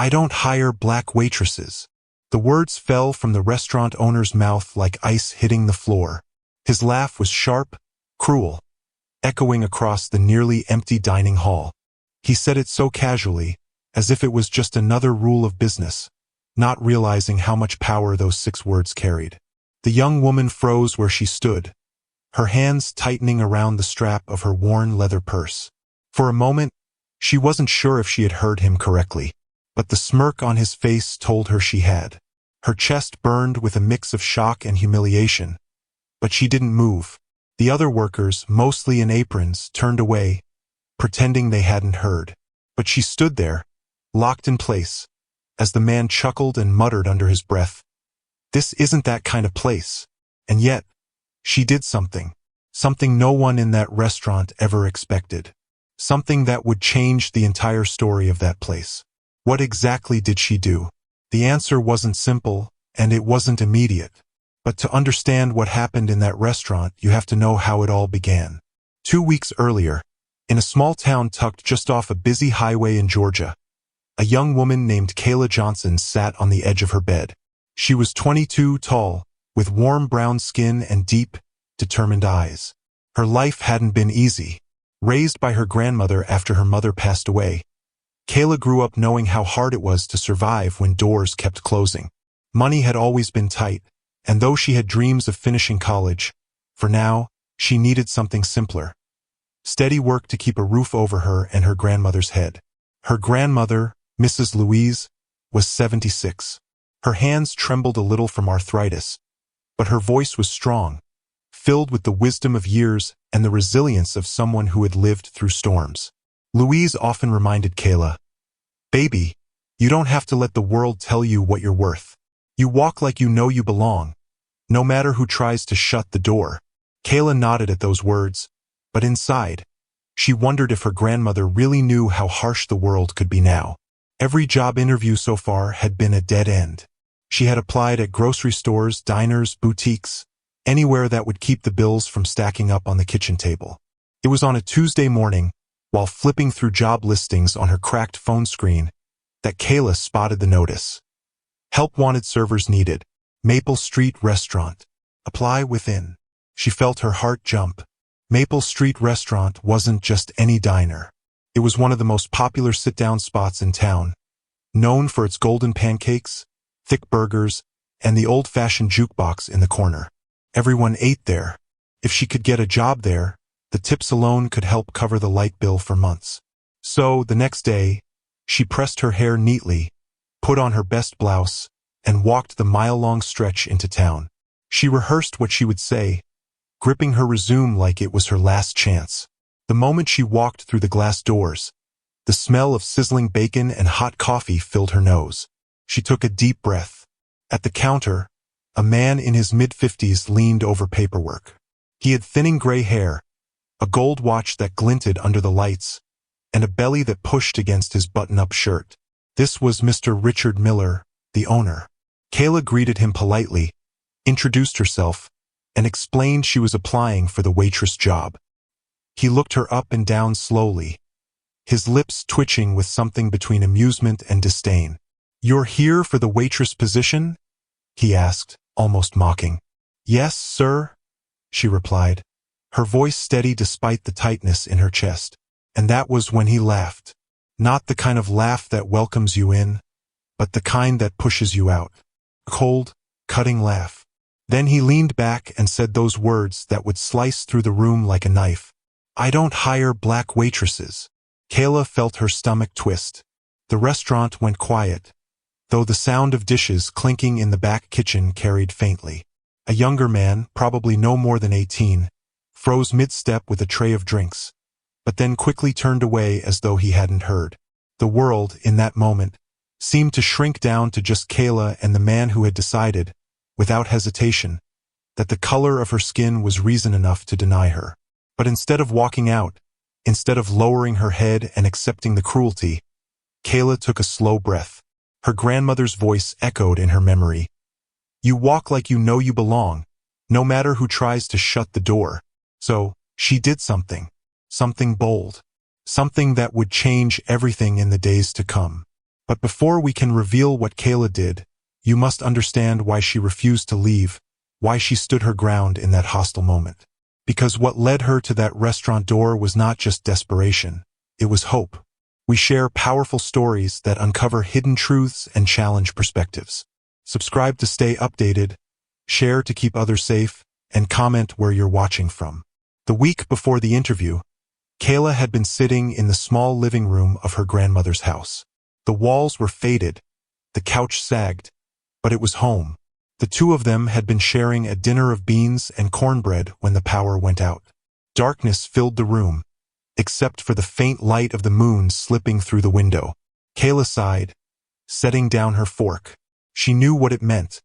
I don't hire black waitresses. The words fell from the restaurant owner's mouth like ice hitting the floor. His laugh was sharp, cruel, echoing across the nearly empty dining hall. He said it so casually, as if it was just another rule of business, not realizing how much power those 6 words carried. The young woman froze where she stood, her hands tightening around the strap of her worn leather purse. For a moment, she wasn't sure if she had heard him correctly, but the smirk on his face told her she had. Her chest burned with a mix of shock and humiliation, but she didn't move. The other workers, mostly in aprons, turned away, pretending they hadn't heard. But she stood there, locked in place, as the man chuckled and muttered under his breath, "This isn't that kind of place." And yet, she did something no one in that restaurant ever expected. Something that would change the entire story of that place. What exactly did she do? The answer wasn't simple, and it wasn't immediate. But to understand what happened in that restaurant, you have to know how it all began. 2 weeks earlier, in a small town tucked just off a busy highway in Georgia, a young woman named Kayla Johnson sat on the edge of her bed. She was 22, tall, with warm brown skin and deep, determined eyes. Her life hadn't been easy. Raised by her grandmother after her mother passed away, Kayla grew up knowing how hard it was to survive when doors kept closing. Money had always been tight, and though she had dreams of finishing college, for now, she needed something simpler. Steady work to keep a roof over her and her grandmother's head. Her grandmother, Mrs. Louise, was 76. Her hands trembled a little from arthritis, but her voice was strong, filled with the wisdom of years and the resilience of someone who had lived through storms. Louise often reminded Kayla, "Baby, you don't have to let the world tell you what you're worth. You walk like you know you belong, no matter who tries to shut the door." Kayla nodded at those words, but inside, she wondered if her grandmother really knew how harsh the world could be now. Every job interview so far had been a dead end. She had applied at grocery stores, diners, boutiques, anywhere that would keep the bills from stacking up on the kitchen table. It was on a Tuesday morning, while flipping through job listings on her cracked phone screen, that Kayla spotted the notice. Help wanted, servers needed. Maple Street Restaurant. Apply within. She felt her heart jump. Maple Street Restaurant wasn't just any diner. It was one of the most popular sit-down spots in town, known for its golden pancakes, thick burgers, and the old-fashioned jukebox in the corner. Everyone ate there. If she could get a job there, the tips alone could help cover the light bill for months. So, the next day, she pressed her hair neatly, put on her best blouse, and walked the mile-long stretch into town. She rehearsed what she would say, gripping her resume like it was her last chance. The moment she walked through the glass doors, the smell of sizzling bacon and hot coffee filled her nose. She took a deep breath. At the counter, a man in his mid-50s leaned over paperwork. He had thinning gray hair, a gold watch that glinted under the lights, and a belly that pushed against his button-up shirt. This was Mr. Richard Miller, the owner. Kayla greeted him politely, introduced herself, and explained she was applying for the waitress job. He looked her up and down slowly, his lips twitching with something between amusement and disdain. "You're here for the waitress position?" he asked, almost mocking. "Yes, sir," she replied, her voice steady despite the tightness in her chest. And that was when he laughed. Not the kind of laugh that welcomes you in, but the kind that pushes you out. A cold, cutting laugh. Then he leaned back and said those words that would slice through the room like a knife. "I don't hire black waitresses." Kayla felt her stomach twist. The restaurant went quiet, though the sound of dishes clinking in the back kitchen carried faintly. A younger man, probably no more than 18, froze mid-step with a tray of drinks, but then quickly turned away as though he hadn't heard. The world, in that moment, seemed to shrink down to just Kayla and the man who had decided, without hesitation, that the color of her skin was reason enough to deny her. But instead of walking out, instead of lowering her head and accepting the cruelty, Kayla took a slow breath. Her grandmother's voice echoed in her memory. "You walk like you know you belong, no matter who tries to shut the door." So, she did something bold, something that would change everything in the days to come. But before we can reveal what Kayla did, you must understand why she refused to leave, why she stood her ground in that hostile moment. Because what led her to that restaurant door was not just desperation, it was hope. We share powerful stories that uncover hidden truths and challenge perspectives. Subscribe to stay updated, share to keep others safe, and comment where you're watching from. The week before the interview, Kayla had been sitting in the small living room of her grandmother's house. The walls were faded, the couch sagged, but it was home. The two of them had been sharing a dinner of beans and cornbread when the power went out. Darkness filled the room, except for the faint light of the moon slipping through the window. Kayla sighed, setting down her fork. She knew what it meant.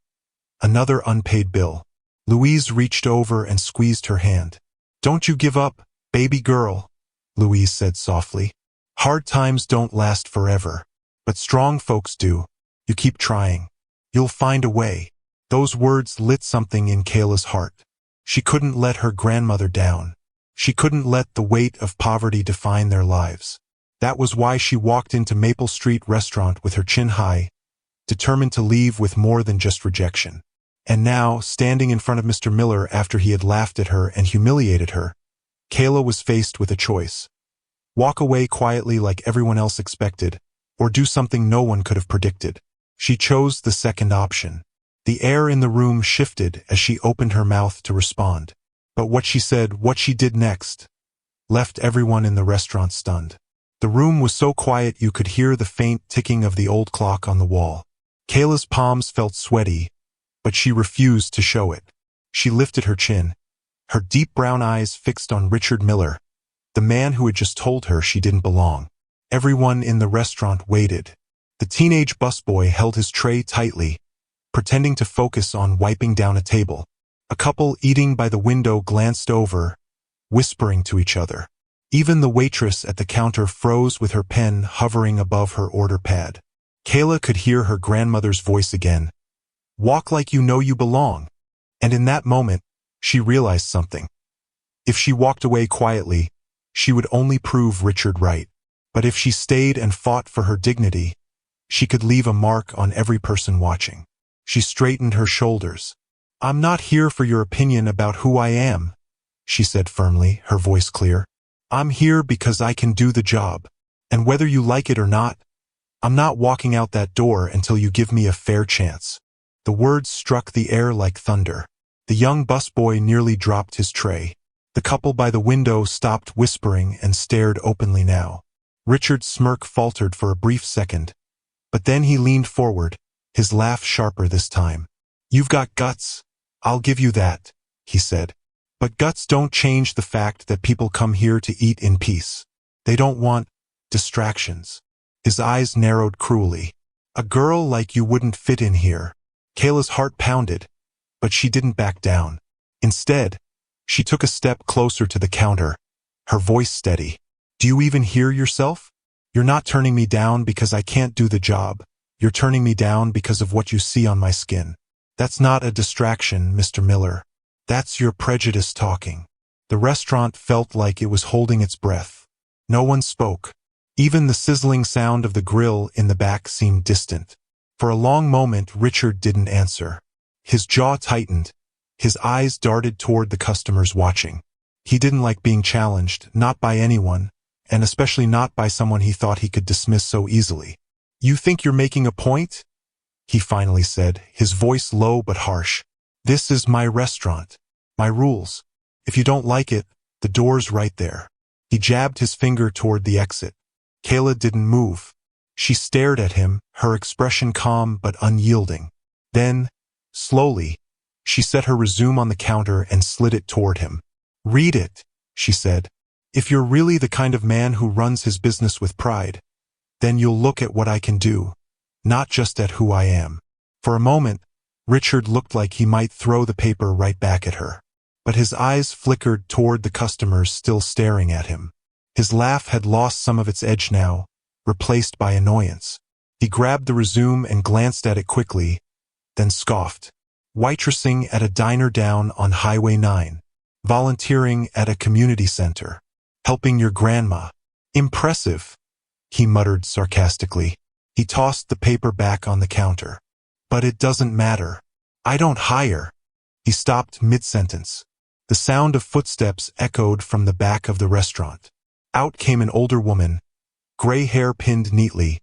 Another unpaid bill. Louise reached over and squeezed her hand. "Don't you give up, baby girl," Louise said softly. "Hard times don't last forever, but strong folks do. You keep trying. You'll find a way." Those words lit something in Kayla's heart. She couldn't let her grandmother down. She couldn't let the weight of poverty define their lives. That was why she walked into Maple Street restaurant with her chin high, determined to leave with more than just rejection. And now, standing in front of Mr. Miller after he had laughed at her and humiliated her, Kayla was faced with a choice. Walk away quietly like everyone else expected, or do something no one could have predicted. She chose the second option. The air in the room shifted as she opened her mouth to respond. But what she said, what she did next, left everyone in the restaurant stunned. The room was so quiet you could hear the faint ticking of the old clock on the wall. Kayla's palms felt sweaty, but she refused to show it. She lifted her chin, her deep brown eyes fixed on Richard Miller, the man who had just told her she didn't belong. Everyone in the restaurant waited. The teenage busboy held his tray tightly, pretending to focus on wiping down a table. A couple eating by the window glanced over, whispering to each other. Even the waitress at the counter froze with her pen hovering above her order pad. Kayla could hear her grandmother's voice again. "Walk like you know you belong." And in that moment, she realized something. If she walked away quietly, she would only prove Richard right. But if she stayed and fought for her dignity, she could leave a mark on every person watching. She straightened her shoulders. "I'm not here for your opinion about who I am," she said firmly, her voice clear. "I'm here because I can do the job. And whether you like it or not, I'm not walking out that door until you give me a fair chance." The words struck the air like thunder. The young busboy nearly dropped his tray. The couple by the window stopped whispering and stared openly now. Richard's smirk faltered for a brief second, but then he leaned forward, his laugh sharper this time. "You've got guts, I'll give you that," he said. "But guts don't change the fact that people come here to eat in peace. They don't want distractions." His eyes narrowed cruelly. "A girl like you wouldn't fit in here." Kayla's heart pounded, but she didn't back down. Instead, she took a step closer to the counter, her voice steady. "Do you even hear yourself? You're not turning me down because I can't do the job. You're turning me down because of what you see on my skin. That's not a distraction, Mr. Miller. That's your prejudice talking." The restaurant felt like it was holding its breath. No one spoke. Even the sizzling sound of the grill in the back seemed distant. For a long moment, Richard didn't answer. His jaw tightened. His eyes darted toward the customers watching. He didn't like being challenged, not by anyone, and especially not by someone he thought he could dismiss so easily. "You think you're making a point?" he finally said, his voice low but harsh. "This is my restaurant. My rules. If you don't like it, the door's right there." He jabbed his finger toward the exit. Kayla didn't move. She stared at him, her expression calm but unyielding. Then, slowly, she set her resume on the counter and slid it toward him. "Read it," she said. "If you're really the kind of man who runs his business with pride, then you'll look at what I can do, not just at who I am." For a moment, Richard looked like he might throw the paper right back at her. But his eyes flickered toward the customers still staring at him. His laugh had lost some of its edge now, replaced by annoyance. He grabbed the resume and glanced at it quickly, then scoffed. "Waitressing at a diner down on Highway 9. Volunteering at a community center. Helping your grandma. Impressive," he muttered sarcastically. He tossed the paper back on the counter. But it doesn't matter. I don't hire. He stopped mid-sentence. The sound of footsteps echoed from the back of the restaurant. Out came an older woman, gray hair pinned neatly,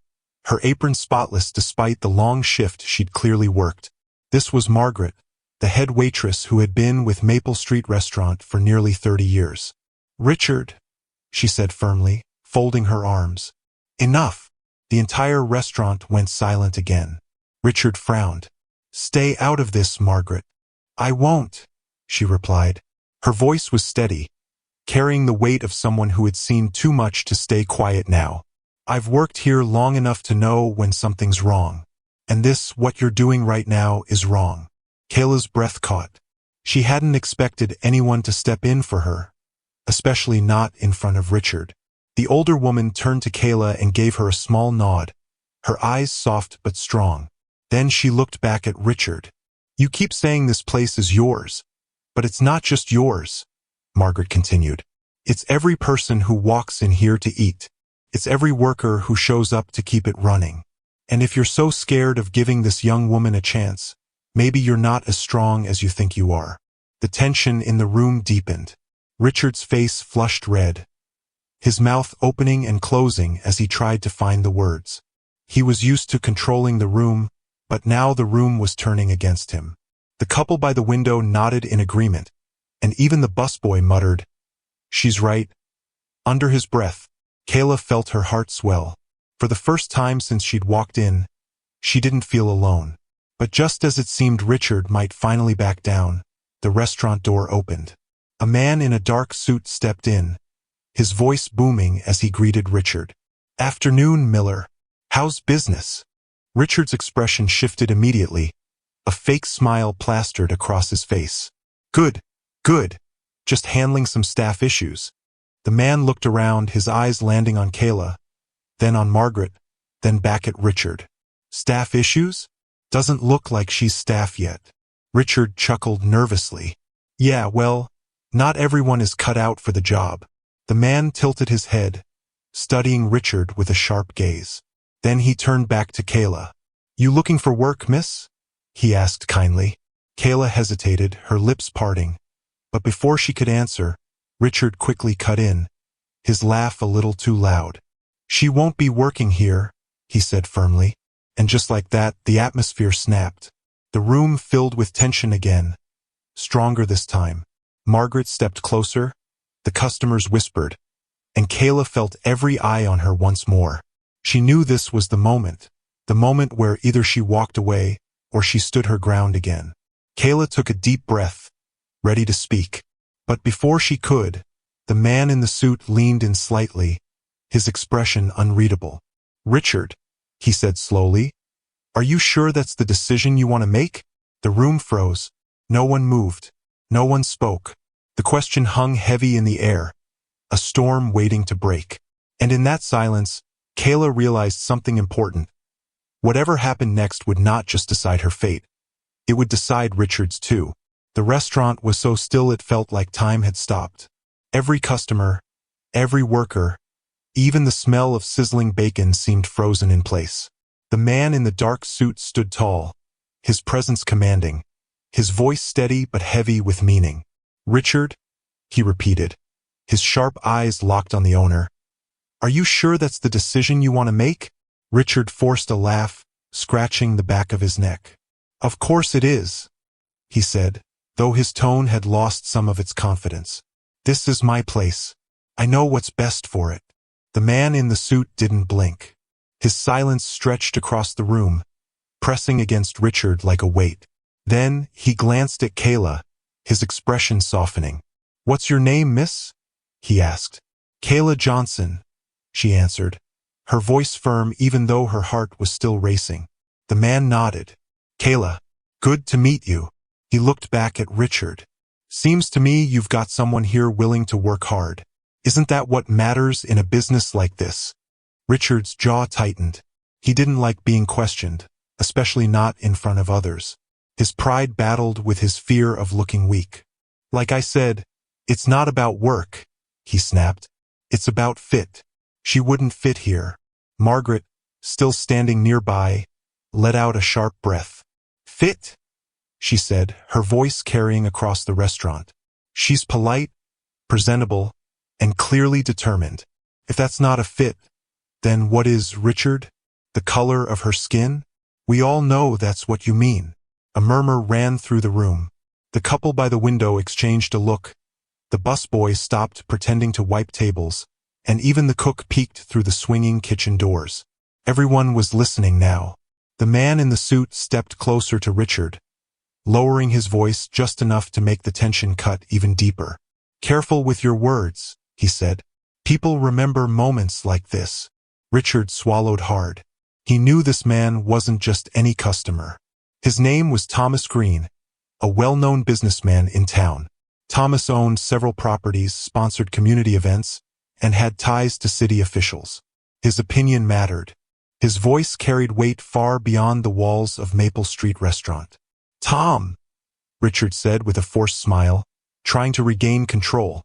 her apron spotless despite the long shift she'd clearly worked. This was Margaret, the head waitress who had been with Maple Street Restaurant for nearly 30 years. "Richard," she said firmly, folding her arms. "Enough." The entire restaurant went silent again. Richard frowned. "Stay out of this, Margaret." "I won't," she replied. Her voice was steady, carrying the weight of someone who had seen too much to stay quiet now. "I've worked here long enough to know when something's wrong. And this, what you're doing right now, is wrong." Kayla's breath caught. She hadn't expected anyone to step in for her, especially not in front of Richard. The older woman turned to Kayla and gave her a small nod, her eyes soft but strong. Then she looked back at Richard. "You keep saying this place is yours, but it's not just yours," Margaret continued. "It's every person who walks in here to eat. It's every worker who shows up to keep it running. And if you're so scared of giving this young woman a chance, maybe you're not as strong as you think you are." The tension in the room deepened. Richard's face flushed red, his mouth opening and closing as he tried to find the words. He was used to controlling the room, but now the room was turning against him. The couple by the window nodded in agreement, and even the busboy muttered, "She's right." Under his breath, Kayla felt her heart swell. For the first time since she'd walked in, she didn't feel alone. But just as it seemed Richard might finally back down, the restaurant door opened. A man in a dark suit stepped in, his voice booming as he greeted Richard. "Afternoon, Miller. How's business?" Richard's expression shifted immediately, a fake smile plastered across his face. "Good, good. Just handling some staff issues." The man looked around, his eyes landing on Kayla, then on Margaret, then back at Richard. "Staff issues? Doesn't look like she's staff yet." Richard chuckled nervously. "Yeah, well, not everyone is cut out for the job." The man tilted his head, studying Richard with a sharp gaze. Then he turned back to Kayla. "You looking for work, miss?" he asked kindly. Kayla hesitated, her lips parting. But before she could answer, Richard quickly cut in, his laugh a little too loud. "She won't be working here," he said firmly. And just like that, the atmosphere snapped. The room filled with tension again, stronger this time. Margaret stepped closer, the customers whispered, and Kayla felt every eye on her once more. She knew this was the moment where either she walked away or she stood her ground again. Kayla took a deep breath, ready to speak. But before she could, the man in the suit leaned in slightly, his expression unreadable. "Richard," he said slowly, "are you sure that's the decision you want to make?" The room froze. No one moved. No one spoke. The question hung heavy in the air, a storm waiting to break. And in that silence, Kayla realized something important. Whatever happened next would not just decide her fate. It would decide Richard's too. The restaurant was so still it felt like time had stopped. Every customer, every worker, even the smell of sizzling bacon seemed frozen in place. The man in the dark suit stood tall, his presence commanding, his voice steady but heavy with meaning. "Richard," he repeated, his sharp eyes locked on the owner. "Are you sure that's the decision you want to make?" Richard forced a laugh, scratching the back of his neck. "Of course it is," he said, though his tone had lost some of its confidence. "This is my place. I know what's best for it." The man in the suit didn't blink. His silence stretched across the room, pressing against Richard like a weight. Then he glanced at Kayla, his expression softening. "What's your name, miss?" he asked. "Kayla Johnson," she answered, her voice firm even though her heart was still racing. The man nodded. "Kayla, good to meet you." He looked back at Richard. "Seems to me you've got someone here willing to work hard. Isn't that what matters in a business like this?" Richard's jaw tightened. He didn't like being questioned, especially not in front of others. His pride battled with his fear of looking weak. "Like I said, it's not about work," he snapped. "It's about fit. She wouldn't fit here." Margaret, still standing nearby, let out a sharp breath. "Fit?" she said, her voice carrying across the restaurant. "She's polite, presentable, and clearly determined. If that's not a fit, then what is, Richard? The color of her skin? We all know that's what you mean." A murmur ran through the room. The couple by the window exchanged a look. The busboy stopped pretending to wipe tables, and even the cook peeked through the swinging kitchen doors. Everyone was listening now. The man in the suit stepped closer to Richard, lowering his voice just enough to make the tension cut even deeper. "Careful with your words," he said. "People remember moments like this." Richard swallowed hard. He knew this man wasn't just any customer. His name was Thomas Green, a well-known businessman in town. Thomas owned several properties, sponsored community events, and had ties to city officials. His opinion mattered. His voice carried weight far beyond the walls of Maple Street Restaurant. "Tom," Richard said with a forced smile, trying to regain control.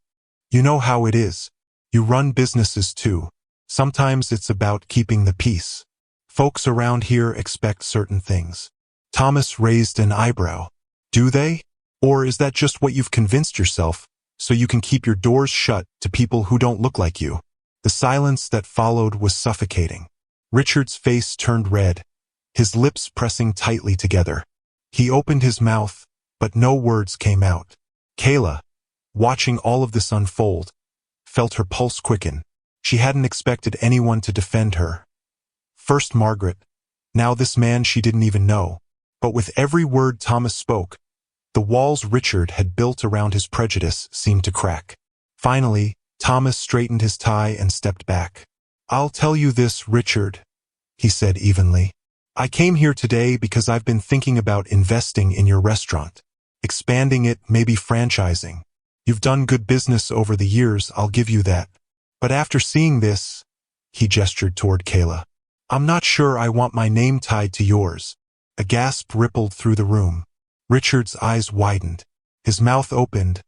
"You know how it is. You run businesses too. Sometimes it's about keeping the peace. Folks around here expect certain things." Thomas raised an eyebrow. "Do they? Or is that just what you've convinced yourself, so you can keep your doors shut to people who don't look like you?" The silence that followed was suffocating. Richard's face turned red, his lips pressing tightly together. He opened his mouth, but no words came out. Kayla, watching all of this unfold, felt her pulse quicken. She hadn't expected anyone to defend her. First Margaret, now this man she didn't even know. But with every word Thomas spoke, the walls Richard had built around his prejudice seemed to crack. Finally, Thomas straightened his tie and stepped back. "I'll tell you this, Richard," he said evenly. "I came here today because I've been thinking about investing in your restaurant. Expanding it, maybe franchising. You've done good business over the years, I'll give you that. But after seeing this," he gestured toward Kayla, "I'm not sure I want my name tied to yours." A gasp rippled through the room. Richard's eyes widened. His mouth opened,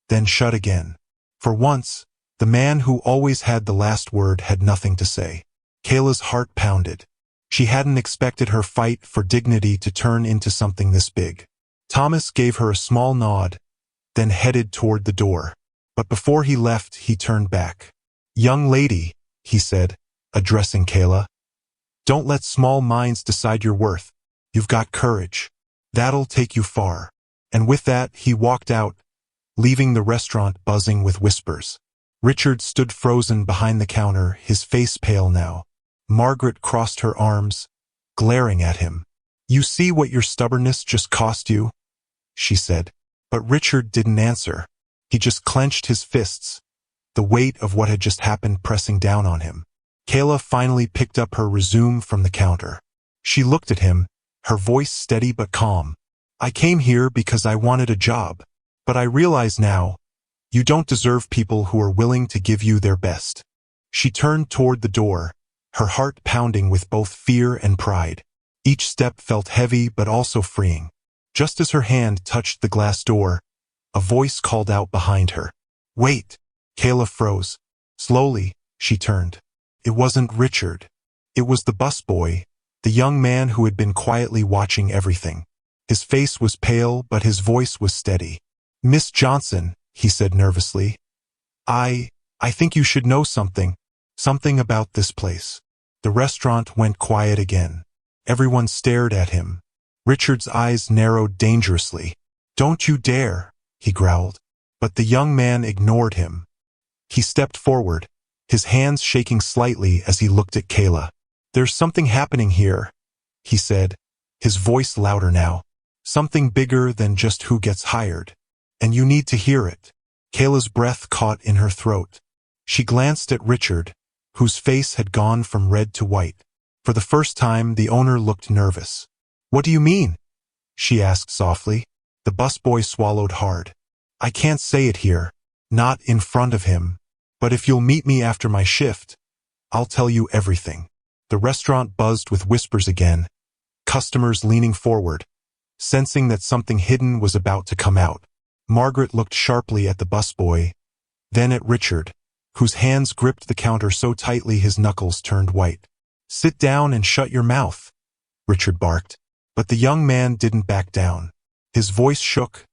then shut again. For once, the man who always had the last word had nothing to say. Kayla's heart pounded. She hadn't expected her fight for dignity to turn into something this big. Thomas gave her a small nod, then headed toward the door. But before he left, he turned back. "Young lady," he said, addressing Kayla, "don't let small minds decide your worth. You've got courage. That'll take you far." And with that, he walked out, leaving the restaurant buzzing with whispers. Richard stood frozen behind the counter, his face pale now. Margaret crossed her arms, glaring at him. "You see what your stubbornness just cost you?" she said. But Richard didn't answer. He just clenched his fists, the weight of what had just happened pressing down on him. Kayla finally picked up her resume from the counter. She looked at him, her voice steady but calm. "I came here because I wanted a job, but I realize now, you don't deserve people who are willing to give you their best." She turned toward the door, her heart pounding with both fear and pride. Each step felt heavy but also freeing. Just as her hand touched the glass door, a voice called out behind her. "Wait!" Kayla froze. Slowly, she turned. It wasn't Richard. It was the busboy, the young man who had been quietly watching everything. His face was pale, but his voice was steady. "Miss Johnson," he said nervously, I think you should know something about this place." The restaurant went quiet again. Everyone stared at him. Richard's eyes narrowed dangerously. "Don't you dare," he growled. But the young man ignored him. He stepped forward, his hands shaking slightly as he looked at Kayla. "There's something happening here," he said, his voice louder now. "Something bigger than just who gets hired. And you need to hear it." Kayla's breath caught in her throat. She glanced at Richard, whose face had gone from red to white. For the first time, the owner looked nervous. "What do you mean?" she asked softly. The busboy swallowed hard. "I can't say it here, not in front of him. But if you'll meet me after my shift, I'll tell you everything." The restaurant buzzed with whispers again, customers leaning forward, sensing that something hidden was about to come out. Margaret looked sharply at the busboy, then at Richard, whose hands gripped the counter so tightly his knuckles turned white. "Sit down and shut your mouth," Richard barked. But the young man didn't back down. His voice shook,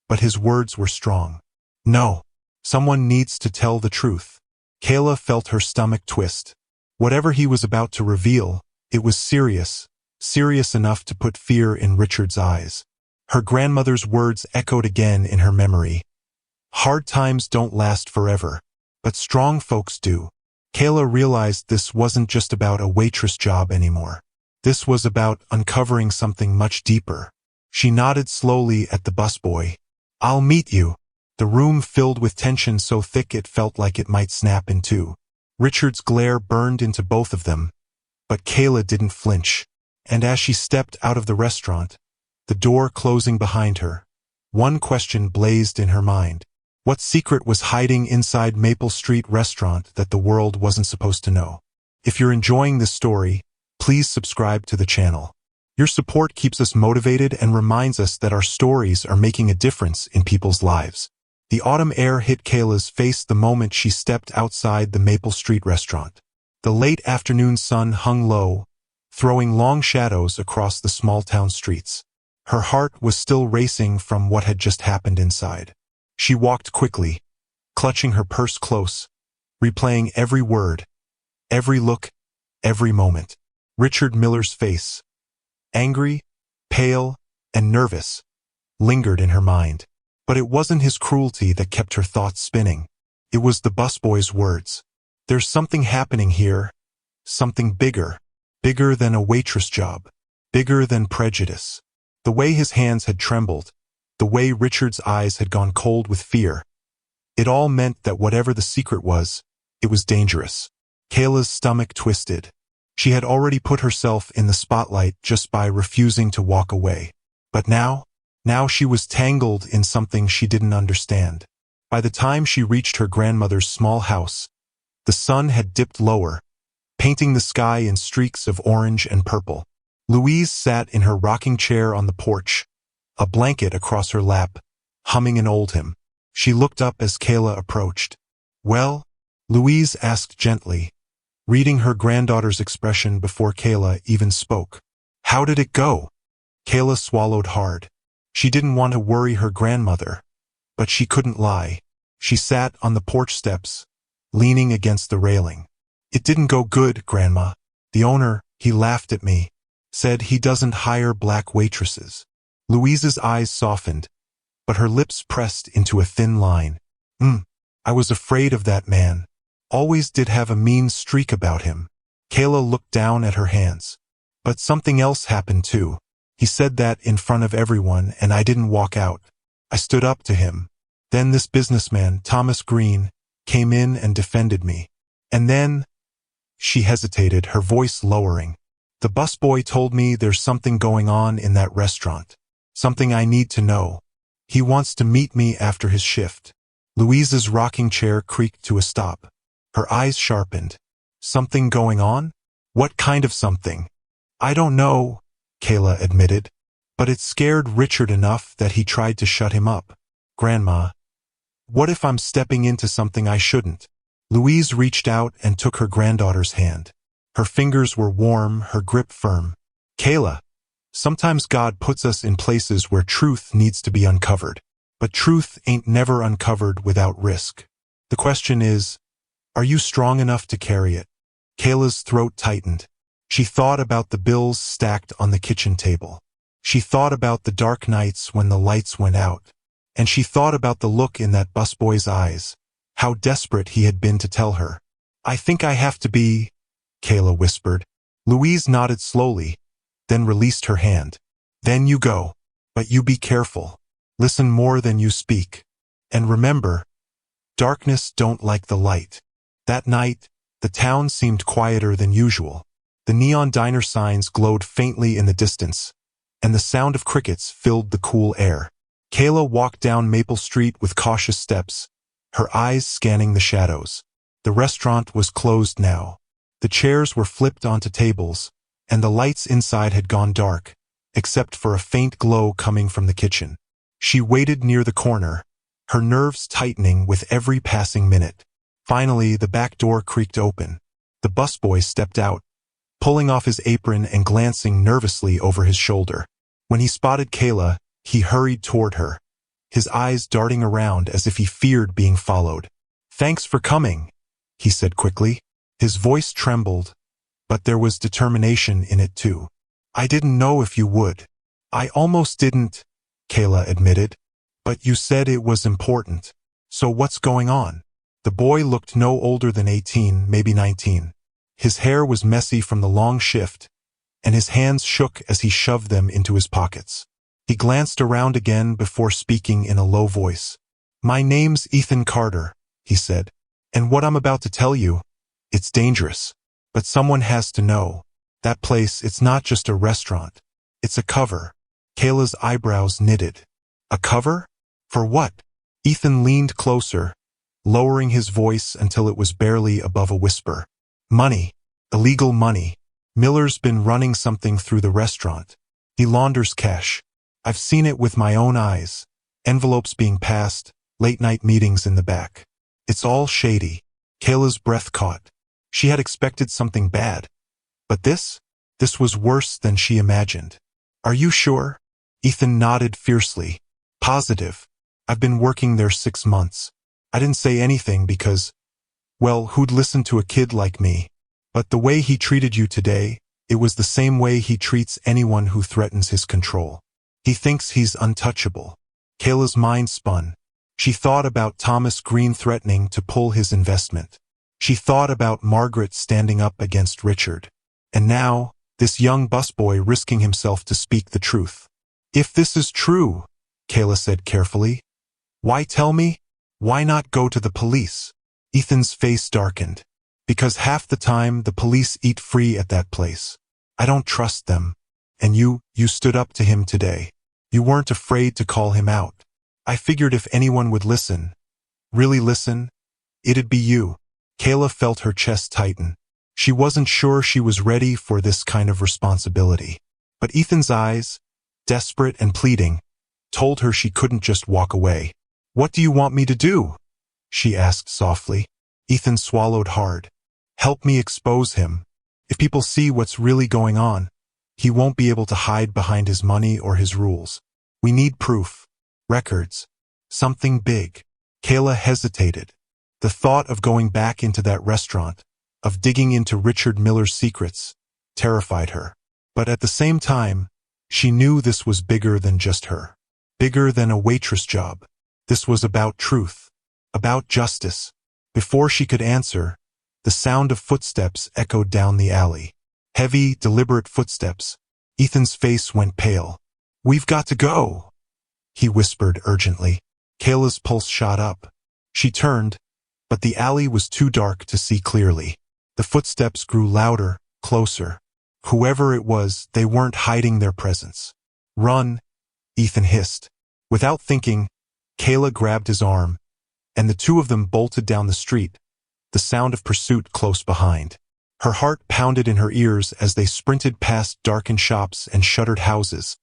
but his words were strong. "No. Someone needs to tell the truth." Kayla felt her stomach twist. Whatever he was about to reveal, it was serious, serious enough to put fear in Richard's eyes. Her grandmother's words echoed again in her memory. "Hard times don't last forever, but strong folks do." Kayla realized this wasn't just about a waitress job anymore. This was about uncovering something much deeper. She nodded slowly at the busboy. "I'll meet you." The room filled with tension so thick it felt like it might snap in two. Richard's glare burned into both of them, but Kayla didn't flinch. And as she stepped out of the restaurant, the door closing behind her, one question blazed in her mind. What secret was hiding inside Maple Street Restaurant that the world wasn't supposed to know? If you're enjoying this story, please subscribe to the channel. Your support keeps us motivated and reminds us that our stories are making a difference in people's lives. The autumn air hit Kayla's face the moment she stepped outside the Maple Street Restaurant. The late afternoon sun hung low, throwing long shadows across the small-town streets. Her heart was still racing from what had just happened inside. She walked quickly, clutching her purse close, replaying every word, every look, every moment. Richard Miller's face, angry, pale, and nervous, lingered in her mind. But it wasn't his cruelty that kept her thoughts spinning. It was the busboy's words. "There's something happening here, something bigger, bigger than a waitress job, bigger than prejudice." The way his hands had trembled, the way Richard's eyes had gone cold with fear, it all meant that whatever the secret was, it was dangerous. Kayla's stomach twisted. She had already put herself in the spotlight just by refusing to walk away. But now she was tangled in something she didn't understand. By the time she reached her grandmother's small house, the sun had dipped lower, painting the sky in streaks of orange and purple. Louise sat in her rocking chair on the porch, a blanket across her lap, humming an old hymn. She looked up as Kayla approached. "Well?" Louise asked gently, reading her granddaughter's expression before Kayla even spoke. "How did it go?" Kayla swallowed hard. She didn't want to worry her grandmother, but she couldn't lie. She sat on the porch steps, leaning against the railing. "It didn't go good, Grandma. The owner, he laughed at me, said he doesn't hire black waitresses." Louise's eyes softened, but her lips pressed into a thin line. I was afraid of that man. Always did have a mean streak about him." Kayla looked down at her hands. "But something else happened too. He said that in front of everyone, and I didn't walk out. I stood up to him. Then this businessman, Thomas Green, came in and defended me. And then—" She hesitated, her voice lowering. "The busboy told me there's something going on in that restaurant. Something I need to know. He wants to meet me after his shift." Louise's rocking chair creaked to a stop. Her eyes sharpened. "Something going on? What kind of something?" "I don't know," Kayla admitted, but it scared Richard enough that he tried to shut him up. "Grandma, what if I'm stepping into something I shouldn't?" Louise reached out and took her granddaughter's hand. Her fingers were warm, her grip firm. "Kayla, sometimes God puts us in places where truth needs to be uncovered. But truth ain't never uncovered without risk. The question is, are you strong enough to carry it?" Kayla's throat tightened. She thought about the bills stacked on the kitchen table. She thought about the dark nights when the lights went out. And she thought about the look in that busboy's eyes, how desperate he had been to tell her. "I think I have to be," Kayla whispered. Louise nodded slowly, then released her hand. "Then you go. But you be careful. Listen more than you speak. And remember, darkness don't like the light." That night, the town seemed quieter than usual. The neon diner signs glowed faintly in the distance, and the sound of crickets filled the cool air. Kayla walked down Maple Street with cautious steps, her eyes scanning the shadows. The restaurant was closed now. The chairs were flipped onto tables, and the lights inside had gone dark, except for a faint glow coming from the kitchen. She waited near the corner, her nerves tightening with every passing minute. Finally, the back door creaked open. The busboy stepped out, pulling off his apron and glancing nervously over his shoulder. When he spotted Kayla, he hurried toward her, his eyes darting around as if he feared being followed. "Thanks for coming," he said quickly. His voice trembled, but there was determination in it too. "I didn't know if you would." "I almost didn't," Kayla admitted. "But you said it was important. So what's going on?" The boy looked no older than 18, maybe 19. His hair was messy from the long shift, and his hands shook as he shoved them into his pockets. He glanced around again before speaking in a low voice. "My name's Ethan Carter," he said. "And what I'm about to tell you, it's dangerous. But someone has to know. That place, it's not just a restaurant. It's a cover." Kayla's eyebrows knitted. "A cover? For what?" Ethan leaned closer, lowering his voice until it was barely above a whisper. "Money. Illegal money. Miller's been running something through the restaurant. He launders cash. I've seen it with my own eyes. Envelopes being passed, late-night meetings in the back. It's all shady." Kayla's breath caught. She had expected something bad. But this was worse than she imagined. "Are you sure?" Ethan nodded fiercely. "Positive. I've been working there 6 months. I didn't say anything because, well, who'd listen to a kid like me? But the way he treated you today, it was the same way he treats anyone who threatens his control. He thinks he's untouchable." Kayla's mind spun. She thought about Thomas Green threatening to pull his investment. She thought about Margaret standing up against Richard. And now, this young busboy risking himself to speak the truth. "If this is true," Kayla said carefully, "why tell me? Why not go to the police?" Ethan's face darkened. "Because half the time the police eat free at that place. I don't trust them. And you stood up to him today. You weren't afraid to call him out. I figured if anyone would listen, really listen, it'd be you." Kayla felt her chest tighten. She wasn't sure she was ready for this kind of responsibility. But Ethan's eyes, desperate and pleading, told her she couldn't just walk away. "What do you want me to do?" she asked softly. Ethan swallowed hard. "Help me expose him. If people see what's really going on, he won't be able to hide behind his money or his rules. We need proof. Records. Something big." Kayla hesitated. The thought of going back into that restaurant, of digging into Richard Miller's secrets, terrified her. But at the same time, she knew this was bigger than just her. Bigger than a waitress job. This was about truth. About justice. Before she could answer, the sound of footsteps echoed down the alley. Heavy, deliberate footsteps. Ethan's face went pale. "We've got to go," he whispered urgently. Kayla's pulse shot up. She turned, but the alley was too dark to see clearly. The footsteps grew louder, closer. Whoever it was, they weren't hiding their presence. "Run," Ethan hissed. Without thinking, Kayla grabbed his arm, and the two of them bolted down the street, the sound of pursuit close behind. Her heart pounded in her ears as they sprinted past darkened shops and shuttered houses,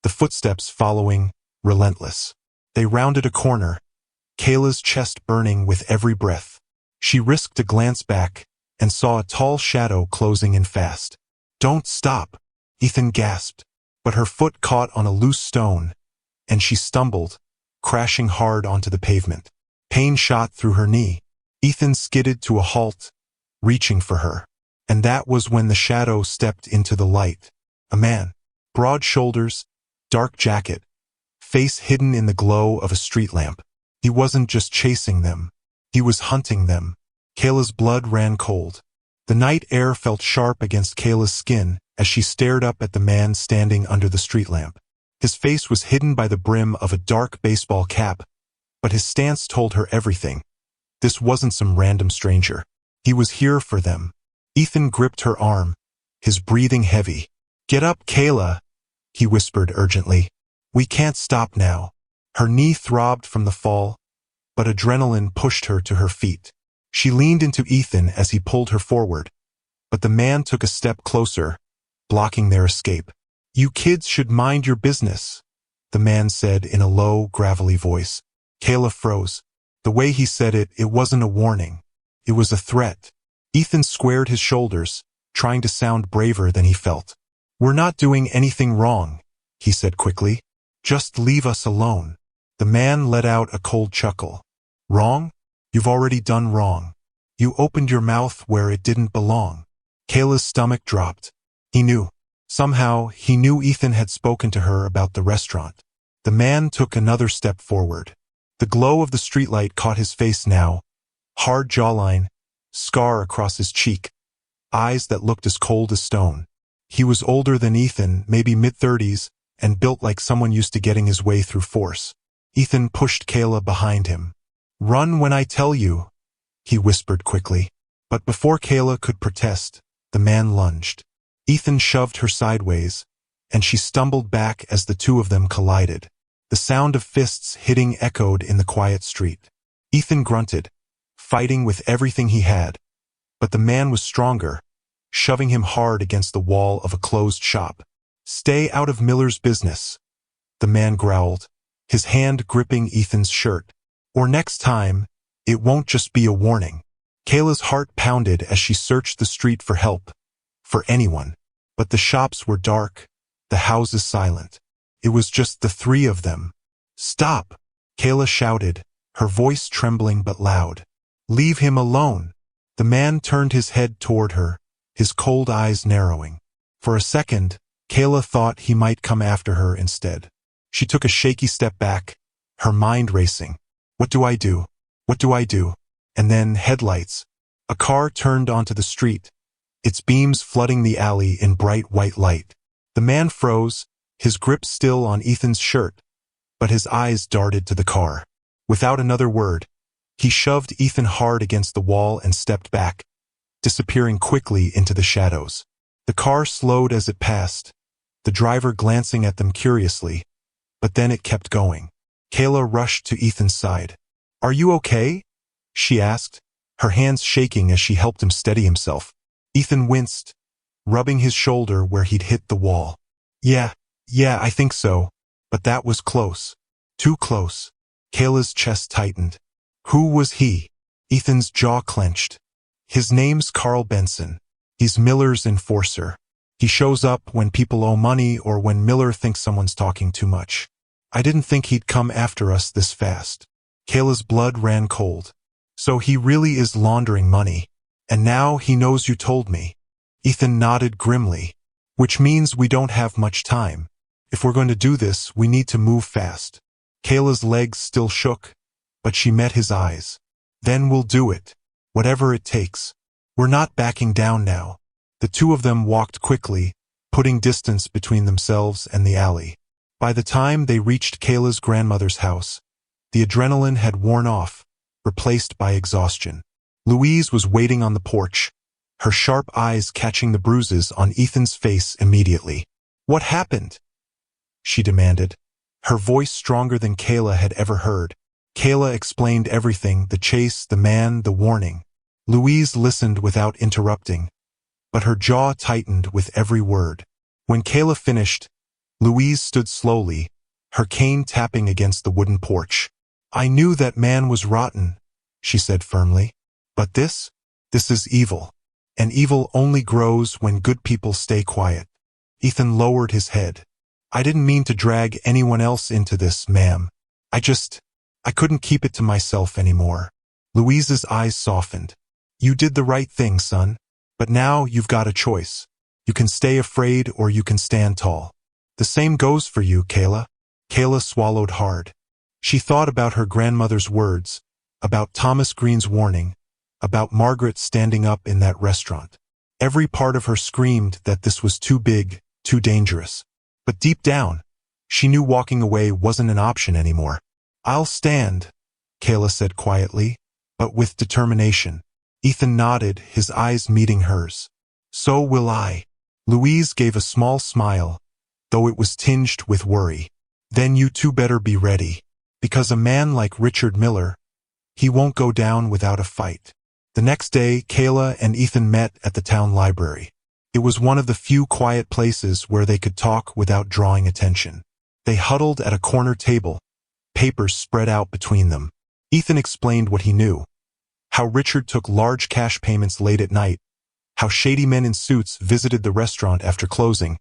the footsteps following, relentless. They rounded a corner, Kayla's chest burning with every breath. She risked a glance back and saw a tall shadow closing in fast. "Don't stop," Ethan gasped, but her foot caught on a loose stone, and she stumbled, crashing hard onto the pavement. Pain shot through her knee. Ethan skidded to a halt, reaching for her. And that was when the shadow stepped into the light. A man. Broad shoulders, dark jacket, face hidden in the glow of a street lamp. He wasn't just chasing them. He was hunting them. Kayla's blood ran cold. The night air felt sharp against Kayla's skin as she stared up at the man standing under the street lamp. His face was hidden by the brim of a dark baseball cap, but his stance told her everything. This wasn't some random stranger. He was here for them. Ethan gripped her arm, his breathing heavy. "Get up, Kayla," he whispered urgently. "We can't stop now." Her knee throbbed from the fall, but adrenaline pushed her to her feet. She leaned into Ethan as he pulled her forward, but the man took a step closer, blocking their escape. "You kids should mind your business," the man said in a low, gravelly voice. Kayla froze. The way he said it, it wasn't a warning. It was a threat. Ethan squared his shoulders, trying to sound braver than he felt. "We're not doing anything wrong," he said quickly. "Just leave us alone." The man let out a cold chuckle. "Wrong? You've already done wrong. You opened your mouth where it didn't belong." Kayla's stomach dropped. He knew. Somehow, he knew Ethan had spoken to her about the restaurant. The man took another step forward. The glow of the streetlight caught his face now. Hard jawline, scar across his cheek, eyes that looked as cold as stone. He was older than Ethan, maybe mid-30s, and built like someone used to getting his way through force. Ethan pushed Kayla behind him. "Run when I tell you," he whispered quickly. But before Kayla could protest, the man lunged. Ethan shoved her sideways, and she stumbled back as the two of them collided. The sound of fists hitting echoed in the quiet street. Ethan grunted, fighting with everything he had, but the man was stronger, shoving him hard against the wall of a closed shop. "Stay out of Miller's business," the man growled, his hand gripping Ethan's shirt. "Or next time, it won't just be a warning." Kayla's heart pounded as she searched the street for help, for anyone. But the shops were dark, the houses silent. It was just the three of them. "Stop!" Kayla shouted, her voice trembling but loud. "Leave him alone." The man turned his head toward her, his cold eyes narrowing. For a second, Kayla thought he might come after her instead. She took a shaky step back, her mind racing. "What do I do? What do I do?" And then headlights. A car turned onto the street, its beams flooding the alley in bright white light. The man froze, his grip still on Ethan's shirt, but his eyes darted to the car. Without another word, he shoved Ethan hard against the wall and stepped back, disappearing quickly into the shadows. The car slowed as it passed, the driver glancing at them curiously, but then it kept going. Kayla rushed to Ethan's side. "Are you okay?" she asked, her hands shaking as she helped him steady himself. Ethan winced, rubbing his shoulder where he'd hit the wall. Yeah, I think so. But that was close. Too close." Kayla's chest tightened. "Who was he?" Ethan's jaw clenched. "His name's Carl Benson. He's Miller's enforcer. He shows up when people owe money or when Miller thinks someone's talking too much. I didn't think he'd come after us this fast." Kayla's blood ran cold. "So he really is laundering money. And now he knows you told me." Ethan nodded grimly. "Which means we don't have much time. If we're going to do this, we need to move fast." Kayla's legs still shook, but she met his eyes. "Then we'll do it. Whatever it takes. We're not backing down now." The two of them walked quickly, putting distance between themselves and the alley. By the time they reached Kayla's grandmother's house, the adrenaline had worn off, replaced by exhaustion. Louise was waiting on the porch, her sharp eyes catching the bruises on Ethan's face immediately. "What happened?" she demanded, her voice stronger than Kayla had ever heard. Kayla explained everything, the chase, the man, the warning. Louise listened without interrupting, but her jaw tightened with every word. When Kayla finished, Louise stood slowly, her cane tapping against the wooden porch. "I knew that man was rotten," she said firmly. "But this is evil. And evil only grows when good people stay quiet." Ethan lowered his head. "I didn't mean to drag anyone else into this, ma'am. I couldn't keep it to myself anymore." Louise's eyes softened. "You did the right thing, son. But now you've got a choice. You can stay afraid or you can stand tall. The same goes for you, Kayla." Kayla swallowed hard. She thought about her grandmother's words, about Thomas Green's warning, about Margaret standing up in that restaurant. Every part of her screamed that this was too big, too dangerous. But deep down, she knew walking away wasn't an option anymore. "I'll stand," Kayla said quietly, but with determination. Ethan nodded, his eyes meeting hers. "So will I." Louise gave a small smile, though it was tinged with worry. "Then you two better be ready. Because a man like Richard Miller, he won't go down without a fight." The next day, Kayla and Ethan met at the town library. It was one of the few quiet places where they could talk without drawing attention. They huddled at a corner table, papers spread out between them. Ethan explained what he knew. How Richard took large cash payments late at night, how shady men in suits visited the restaurant after closing,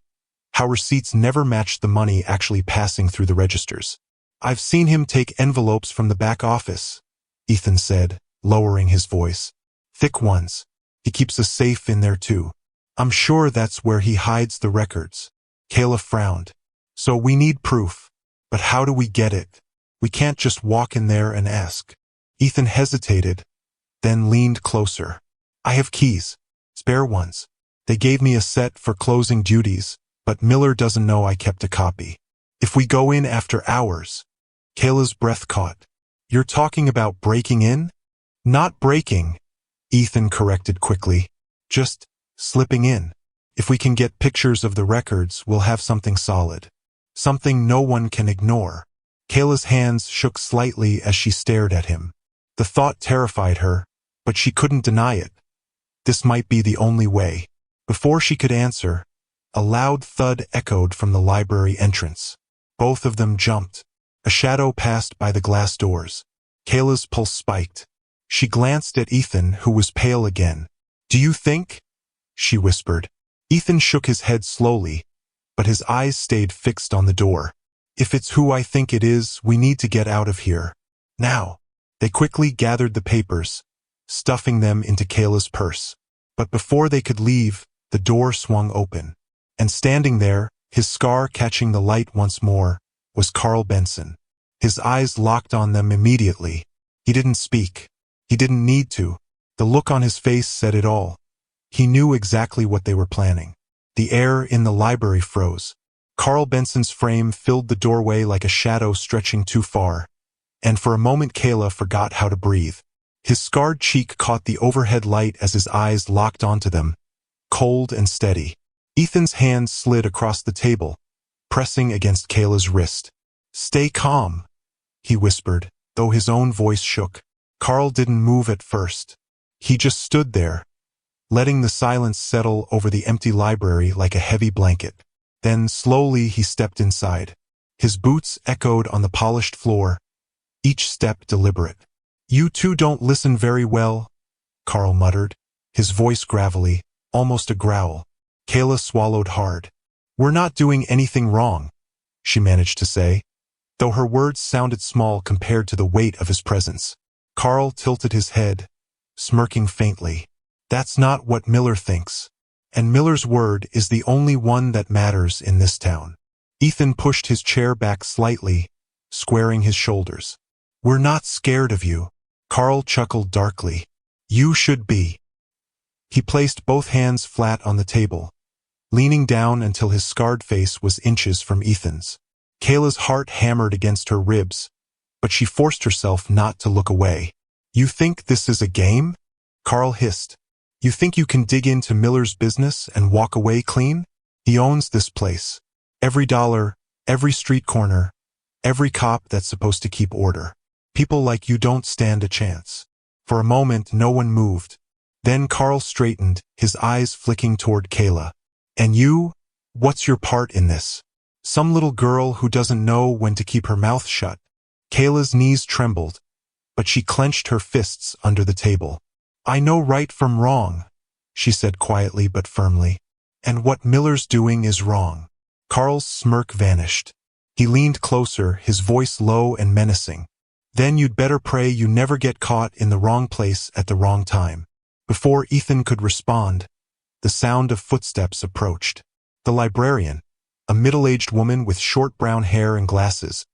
how receipts never matched the money actually passing through the registers. "I've seen him take envelopes from the back office," Ethan said, lowering his voice. "Thick ones. He keeps a safe in there too. I'm sure that's where he hides the records." Kayla frowned. "So we need proof. But how do we get it? We can't just walk in there and ask." Ethan hesitated, then leaned closer. "I have keys. Spare ones. They gave me a set for closing duties, but Miller doesn't know I kept a copy. If we go in after hours..." Kayla's breath caught. "You're talking about breaking in?" "Not breaking," Ethan corrected quickly. "Just slipping in. If we can get pictures of the records, we'll have something solid. Something no one can ignore." Kayla's hands shook slightly as she stared at him. The thought terrified her, but she couldn't deny it. This might be the only way. Before she could answer, a loud thud echoed from the library entrance. Both of them jumped. A shadow passed by the glass doors. Kayla's pulse spiked. She glanced at Ethan, who was pale again. "Do you think?" she whispered. Ethan shook his head slowly, but his eyes stayed fixed on the door. "If it's who I think it is, we need to get out of here. Now." They quickly gathered the papers, stuffing them into Kayla's purse. But before they could leave, the door swung open. And standing there, his scar catching the light once more, was Carl Benson. His eyes locked on them immediately. He didn't speak. He didn't need to. The look on his face said it all. He knew exactly what they were planning. The air in the library froze. Carl Benson's frame filled the doorway like a shadow stretching too far. And for a moment Kayla forgot how to breathe. His scarred cheek caught the overhead light as his eyes locked onto them, cold and steady. Ethan's hand slid across the table, pressing against Kayla's wrist. "Stay calm," he whispered, though his own voice shook. Carl didn't move at first. He just stood there, letting the silence settle over the empty library like a heavy blanket. Then slowly he stepped inside. His boots echoed on the polished floor, each step deliberate. "You two don't listen very well," Carl muttered, his voice gravelly, almost a growl. Kayla swallowed hard. "We're not doing anything wrong," she managed to say, though her words sounded small compared to the weight of his presence. Carl tilted his head, smirking faintly. "That's not what Miller thinks. And Miller's word is the only one that matters in this town." Ethan pushed his chair back slightly, squaring his shoulders. "We're not scared of you." Carl chuckled darkly. "You should be." He placed both hands flat on the table, leaning down until his scarred face was inches from Ethan's. Kayla's heart hammered against her ribs, but she forced herself not to look away. "You think this is a game?" Carl hissed. "You think you can dig into Miller's business and walk away clean? He owns this place. Every dollar, every street corner, every cop that's supposed to keep order. People like you don't stand a chance." For a moment, no one moved. Then Carl straightened, his eyes flicking toward Kayla. "And you? What's your part in this? Some little girl who doesn't know when to keep her mouth shut." Kayla's knees trembled, but she clenched her fists under the table. "I know right from wrong," she said quietly but firmly. "And what Miller's doing is wrong." Carl's smirk vanished. He leaned closer, his voice low and menacing. "Then you'd better pray you never get caught in the wrong place at the wrong time." Before Ethan could respond, the sound of footsteps approached. The librarian, a middle-aged woman with short brown hair and glasses,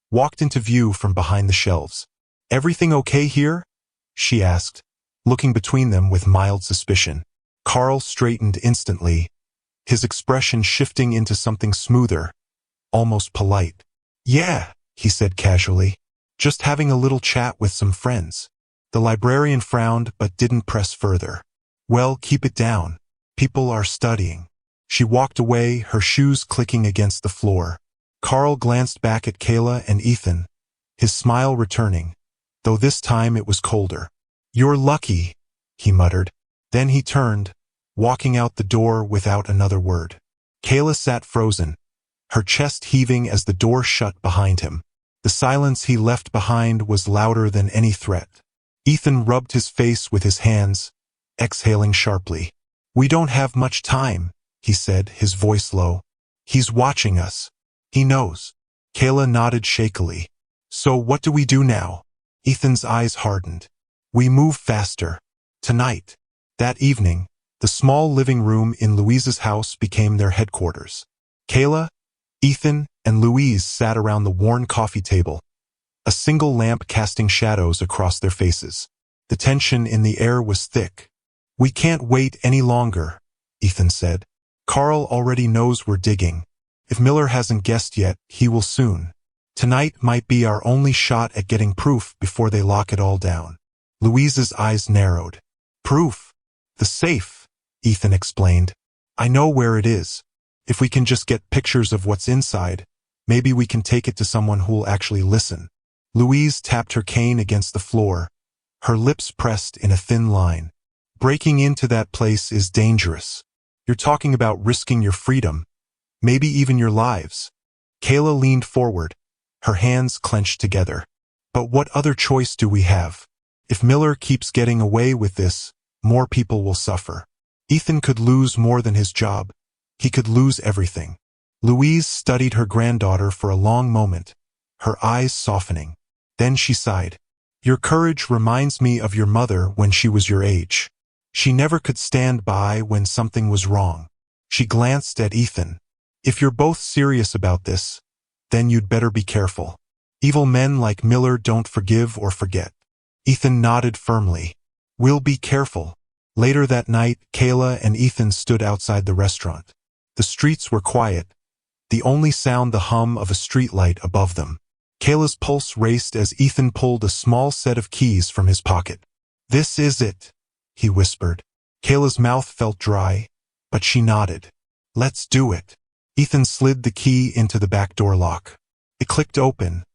walked into view from behind the shelves. "Everything okay here?" she asked, looking between them with mild suspicion. Carl straightened instantly, his expression shifting into something smoother, almost polite. "Yeah," he said casually. "Just having a little chat with some friends." The librarian frowned but didn't press further. "Well, keep it down. People are studying." She walked away, her shoes clicking against the floor. Carl glanced back at Kayla and Ethan, his smile returning, though this time it was colder. "You're lucky," he muttered. Then he turned, walking out the door without another word. Kayla sat frozen, her chest heaving as the door shut behind him. The silence he left behind was louder than any threat. Ethan rubbed his face with his hands, exhaling sharply. "We don't have much time," he said, his voice low. "He's watching us. He knows." Kayla nodded shakily. "So what do we do now?" Ethan's eyes hardened. "We move faster. Tonight." That evening, the small living room in Louise's house became their headquarters. Kayla, Ethan, and Louise sat around the worn coffee table, a single lamp casting shadows across their faces. The tension in the air was thick. "We can't wait any longer," Ethan said. "Carl already knows we're digging. If Miller hasn't guessed yet, he will soon. Tonight might be our only shot at getting proof before they lock it all down." Louise's eyes narrowed. "Proof? The safe," Ethan explained. "I know where it is. If we can just get pictures of what's inside, maybe we can take it to someone who'll actually listen." Louise tapped her cane against the floor, her lips pressed in a thin line. "Breaking into that place is dangerous. You're talking about risking your freedom, maybe even your lives." Kayla leaned forward, her hands clenched together. "But what other choice do we have? If Miller keeps getting away with this, more people will suffer. Ethan could lose more than his job. He could lose everything." Louise studied her granddaughter for a long moment, her eyes softening. Then she sighed. "Your courage reminds me of your mother when she was your age. She never could stand by when something was wrong." She glanced at Ethan. "If you're both serious about this, then you'd better be careful. Evil men like Miller don't forgive or forget." Ethan nodded firmly. "We'll be careful." Later that night, Kayla and Ethan stood outside the restaurant. The streets were quiet, the only sound the hum of a streetlight above them. Kayla's pulse raced as Ethan pulled a small set of keys from his pocket. "This is it," he whispered. Kayla's mouth felt dry, but she nodded. "Let's do it." Ethan slid the key into the back door lock. It clicked open,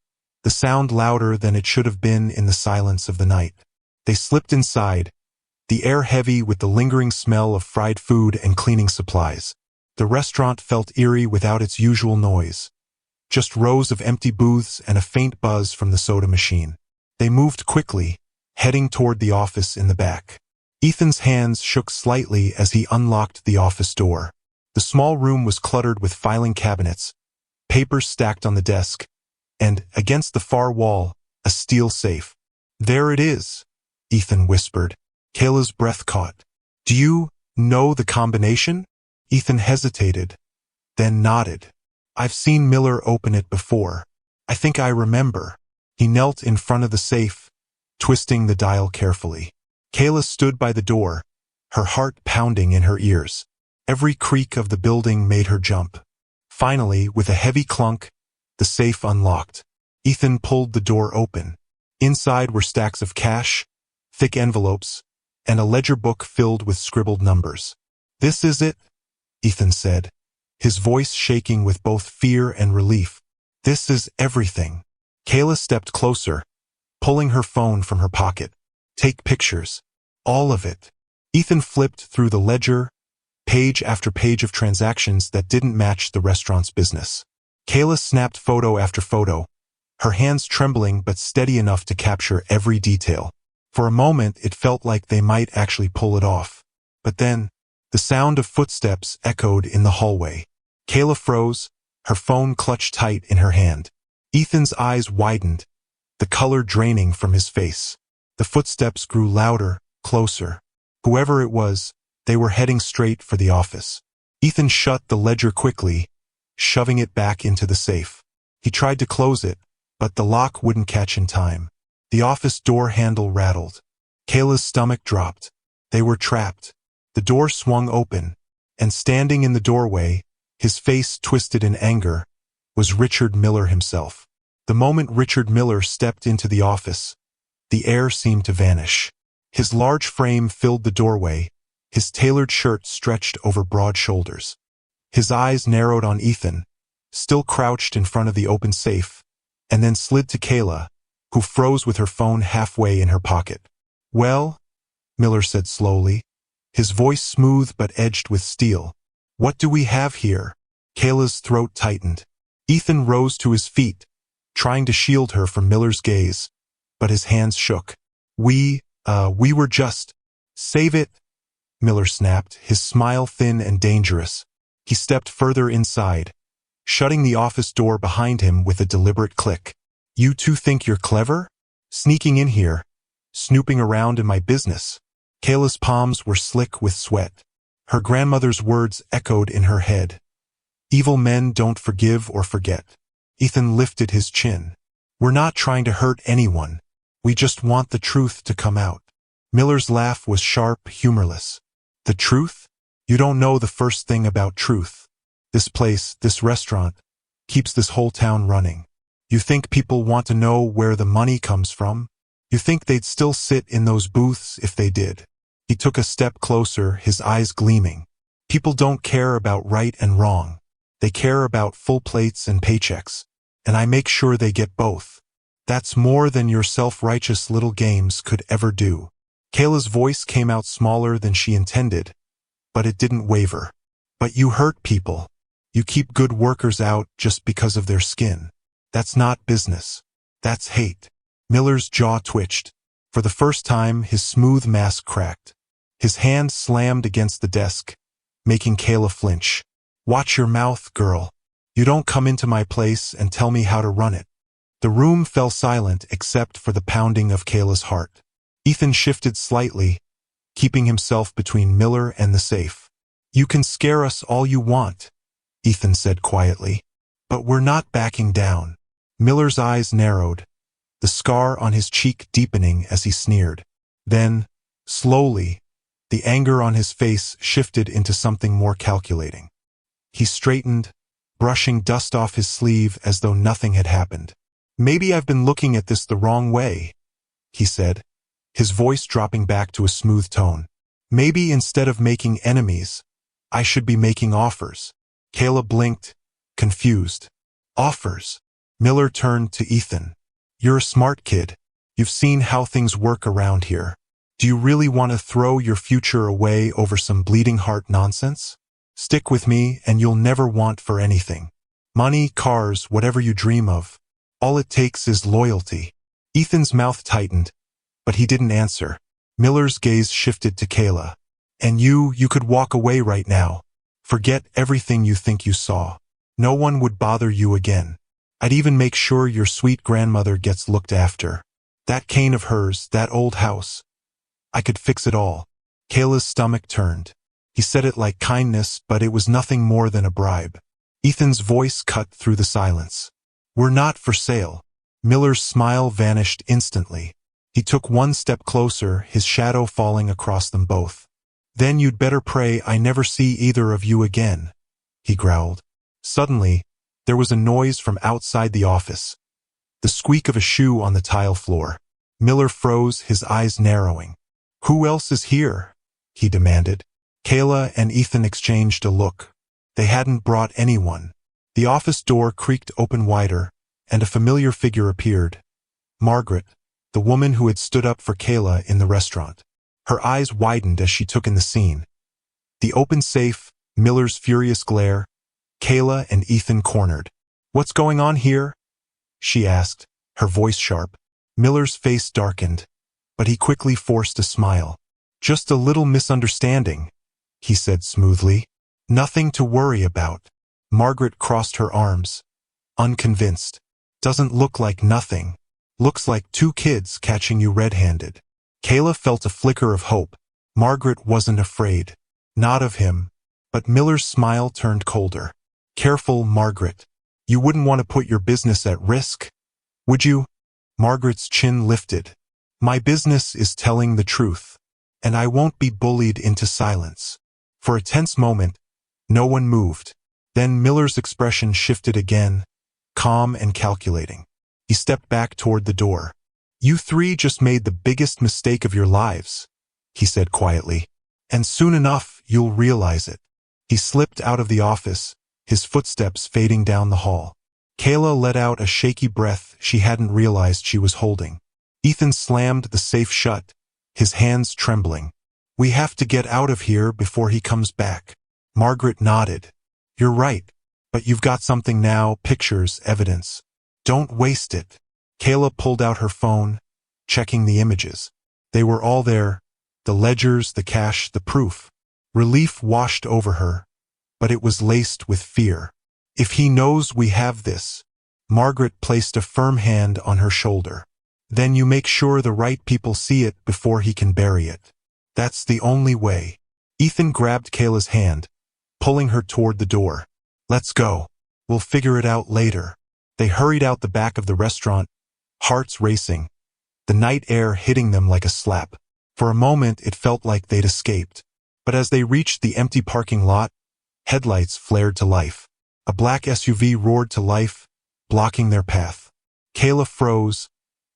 the sound louder than it should have been in the silence of the night. They slipped inside, the air heavy with the lingering smell of fried food and cleaning supplies. The restaurant felt eerie without its usual noise. Just rows of empty booths and a faint buzz from the soda machine. They moved quickly, heading toward the office in the back. Ethan's hands shook slightly as he unlocked the office door. The small room was cluttered with filing cabinets, papers stacked on the desk, and, against the far wall, a steel safe. "There it is," Ethan whispered. Kayla's breath caught. "Do you know the combination?" Ethan hesitated, then nodded. "I've seen Miller open it before. I think I remember." He knelt in front of the safe, twisting the dial carefully. Kayla stood by the door, her heart pounding in her ears. Every creak of the building made her jump. Finally, with a heavy clunk, the safe unlocked. Ethan pulled the door open. Inside were stacks of cash, thick envelopes, and a ledger book filled with scribbled numbers. "This is it," Ethan said, his voice shaking with both fear and relief. "This is everything." Kayla stepped closer, pulling her phone from her pocket. "Take pictures. All of it." Ethan flipped through the ledger, page after page of transactions that didn't match the restaurant's business. Kayla snapped photo after photo, her hands trembling but steady enough to capture every detail. For a moment, it felt like they might actually pull it off. But then, the sound of footsteps echoed in the hallway. Kayla froze, her phone clutched tight in her hand. Ethan's eyes widened, the color draining from his face. The footsteps grew louder, closer. Whoever it was, they were heading straight for the office. Ethan shut the ledger quickly, shoving it back into the safe. He tried to close it, but the lock wouldn't catch in time. The office door handle rattled. Kayla's stomach dropped. They were trapped. The door swung open, and standing in the doorway, his face twisted in anger, was Richard Miller himself. The moment Richard Miller stepped into the office, the air seemed to vanish. His large frame filled the doorway, his tailored shirt stretched over broad shoulders. His eyes narrowed on Ethan, still crouched in front of the open safe, and then slid to Kayla, who froze with her phone halfway in her pocket. "Well," Miller said slowly, his voice smooth but edged with steel. "What do we have here?" Kayla's throat tightened. Ethan rose to his feet, trying to shield her from Miller's gaze, but his hands shook. We were just..." "Save it," Miller snapped, his smile thin and dangerous. He stepped further inside, shutting the office door behind him with a deliberate click. You two think you're clever? Sneaking in here, snooping around in my business. Kayla's palms were slick with sweat. Her grandmother's words echoed in her head. Evil men don't forgive or forget. Ethan lifted his chin. We're not trying to hurt anyone. We just want the truth to come out. Miller's laugh was sharp, humorless. The truth? You don't know the first thing about truth. This place, this restaurant, keeps this whole town running. You think people want to know where the money comes from? You think they'd still sit in those booths if they did? He took a step closer, his eyes gleaming. People don't care about right and wrong. They care about full plates and paychecks. And I make sure they get both. That's more than your self-righteous little games could ever do. Kayla's voice came out smaller than she intended, but it didn't waver. But you hurt people. You keep good workers out just because of their skin. That's not business. That's hate. Miller's jaw twitched. For the first time, his smooth mask cracked. His hand slammed against the desk, making Kayla flinch. Watch your mouth, girl. You don't come into my place and tell me how to run it. The room fell silent except for the pounding of Kayla's heart. Ethan shifted slightly, keeping himself between Miller and the safe. You can scare us all you want, Ethan said quietly. But we're not backing down. Miller's eyes narrowed, the scar on his cheek deepening as he sneered. Then, slowly, the anger on his face shifted into something more calculating. He straightened, brushing dust off his sleeve as though nothing had happened. Maybe I've been looking at this the wrong way, he said, his voice dropping back to a smooth tone. Maybe instead of making enemies, I should be making offers. Kayla blinked, confused. Offers? Miller turned to Ethan. You're a smart kid. You've seen how things work around here. Do you really want to throw your future away over some bleeding heart nonsense? Stick with me and you'll never want for anything. Money, cars, whatever you dream of. All it takes is loyalty. Ethan's mouth tightened, but he didn't answer. Miller's gaze shifted to Kayla. And you could walk away right now. Forget everything you think you saw. No one would bother you again. I'd even make sure your sweet grandmother gets looked after. That cane of hers, that old house. I could fix it all. Kayla's stomach turned. He said it like kindness, but it was nothing more than a bribe. Ethan's voice cut through the silence. We're not for sale. Miller's smile vanished instantly. He took one step closer, his shadow falling across them both. Then you'd better pray I never see either of you again, he growled. Suddenly, there was a noise from outside the office. The squeak of a shoe on the tile floor. Miller froze, his eyes narrowing. Who else is here? He demanded. Kayla and Ethan exchanged a look. They hadn't brought anyone. The office door creaked open wider, and a familiar figure appeared. Margaret, the woman who had stood up for Kayla in the restaurant. Her eyes widened as she took in the scene. The open safe, Miller's furious glare, Kayla and Ethan cornered. What's going on here? She asked, her voice sharp. Miller's face darkened, but he quickly forced a smile. Just a little misunderstanding, he said smoothly. Nothing to worry about. Margaret crossed her arms, unconvinced. Doesn't look like nothing. Looks like two kids catching you red-handed. Kayla felt a flicker of hope. Margaret wasn't afraid. Not of him. But Miller's smile turned colder. Careful, Margaret. You wouldn't want to put your business at risk, would you? Margaret's chin lifted. My business is telling the truth, and I won't be bullied into silence. For a tense moment, no one moved. Then Miller's expression shifted again, calm and calculating. He stepped back toward the door. You three just made the biggest mistake of your lives, he said quietly. And soon enough, you'll realize it. He slipped out of the office, his footsteps fading down the hall. Kayla let out a shaky breath she hadn't realized she was holding. Ethan slammed the safe shut, his hands trembling. We have to get out of here before he comes back. Margaret nodded. You're right, but you've got something now, pictures, evidence. Don't waste it. Kayla pulled out her phone, checking the images. They were all there, the ledgers, the cash, the proof. Relief washed over her, but it was laced with fear. If he knows we have this. Margaret placed a firm hand on her shoulder. Then you make sure the right people see it before he can bury it. That's the only way. Ethan grabbed Kayla's hand, pulling her toward the door. Let's go. We'll figure it out later. They hurried out the back of the restaurant, hearts racing, the night air hitting them like a slap. For a moment it felt like they'd escaped. But as they reached the empty parking lot, headlights flared to life. A black SUV roared to life, blocking their path. Kayla froze,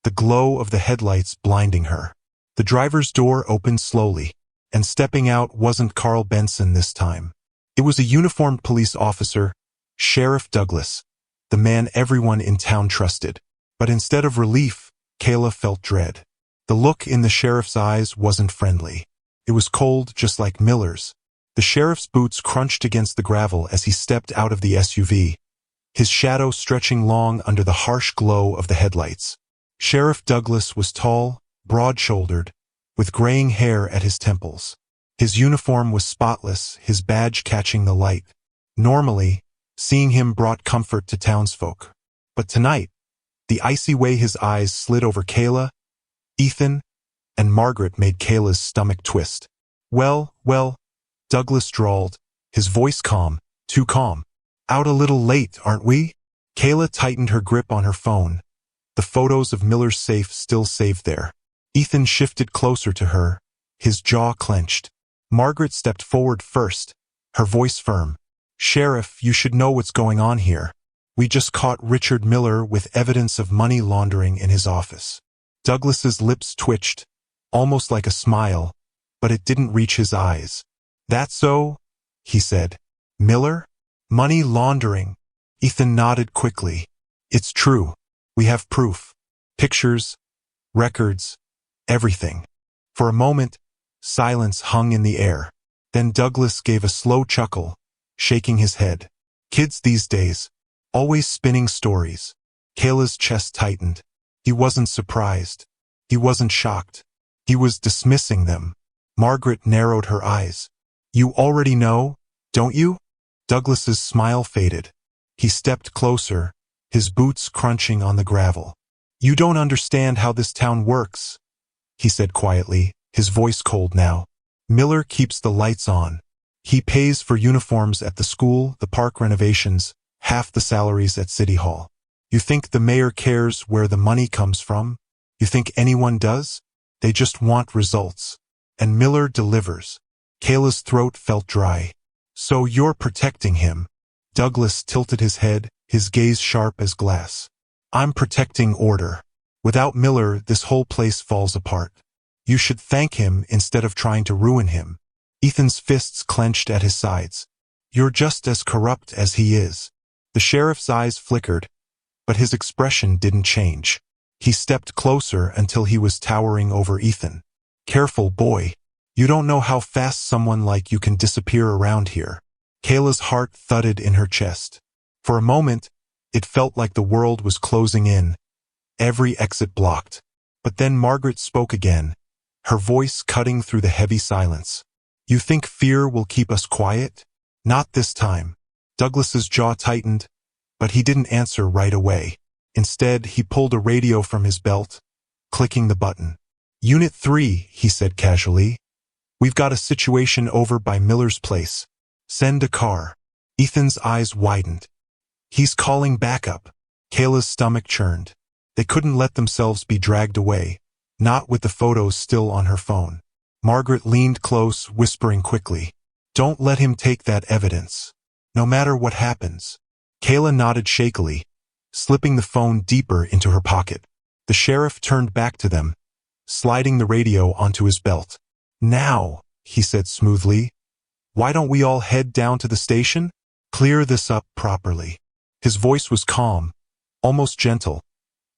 the glow of the headlights blinding her. The driver's door opened slowly, and stepping out wasn't Carl Benson this time. It was a uniformed police officer, Sheriff Douglas, the man everyone in town trusted. But instead of relief, Kayla felt dread. The look in the sheriff's eyes wasn't friendly. It was cold, just like Miller's. The sheriff's boots crunched against the gravel as he stepped out of the SUV, his shadow stretching long under the harsh glow of the headlights. Sheriff Douglas was tall, broad-shouldered, with graying hair at his temples. His uniform was spotless, his badge catching the light. Normally, seeing him brought comfort to townsfolk. But tonight, the icy way his eyes slid over Kayla, Ethan, and Margaret made Kayla's stomach twist. Well, Douglas drawled, his voice calm, too calm. Out a little late, aren't we? Kayla tightened her grip on her phone, the photos of Miller's safe still saved there. Ethan shifted closer to her, his jaw clenched. Margaret stepped forward first, her voice firm. Sheriff, you should know what's going on here. We just caught Richard Miller with evidence of money laundering in his office. Douglas's lips twitched, almost like a smile, but it didn't reach his eyes. That so? He said. Miller? Money laundering. Ethan nodded quickly. It's true. We have proof. Pictures, records, everything. For a moment, silence hung in the air. Then Douglas gave a slow chuckle, shaking his head. Kids these days, always spinning stories. Kayla's chest tightened. He wasn't surprised. He wasn't shocked. He was dismissing them. Margaret narrowed her eyes. You already know, don't you? Douglas's smile faded. He stepped closer, his boots crunching on the gravel. You don't understand how this town works, he said quietly, his voice cold now. Miller keeps the lights on. He pays for uniforms at the school, the park renovations, half the salaries at City Hall. You think the mayor cares where the money comes from? You think anyone does? They just want results. And Miller delivers. Kayla's throat felt dry. So you're protecting him? Douglas tilted his head, his gaze sharp as glass. I'm protecting order. Without Miller, this whole place falls apart. You should thank him instead of trying to ruin him. Ethan's fists clenched at his sides. You're just as corrupt as he is. The sheriff's eyes flickered, but his expression didn't change. He stepped closer until he was towering over Ethan. Careful, boy. You don't know how fast someone like you can disappear around here. Kayla's heart thudded in her chest. For a moment, it felt like the world was closing in, every exit blocked. But then Margaret spoke again, her voice cutting through the heavy silence. You think fear will keep us quiet? Not this time. Douglas's jaw tightened, but he didn't answer right away. Instead, he pulled a radio from his belt, clicking the button. Unit 3, he said casually. We've got a situation over by Miller's place. Send a car. Ethan's eyes widened. He's calling backup. Kayla's stomach churned. They couldn't let themselves be dragged away, not with the photos still on her phone. Margaret leaned close, whispering quickly. Don't let him take that evidence. No matter what happens. Kayla nodded shakily, slipping the phone deeper into her pocket. The sheriff turned back to them, sliding the radio onto his belt. Now, he said smoothly, why don't we all head down to the station? Clear this up properly. His voice was calm, almost gentle,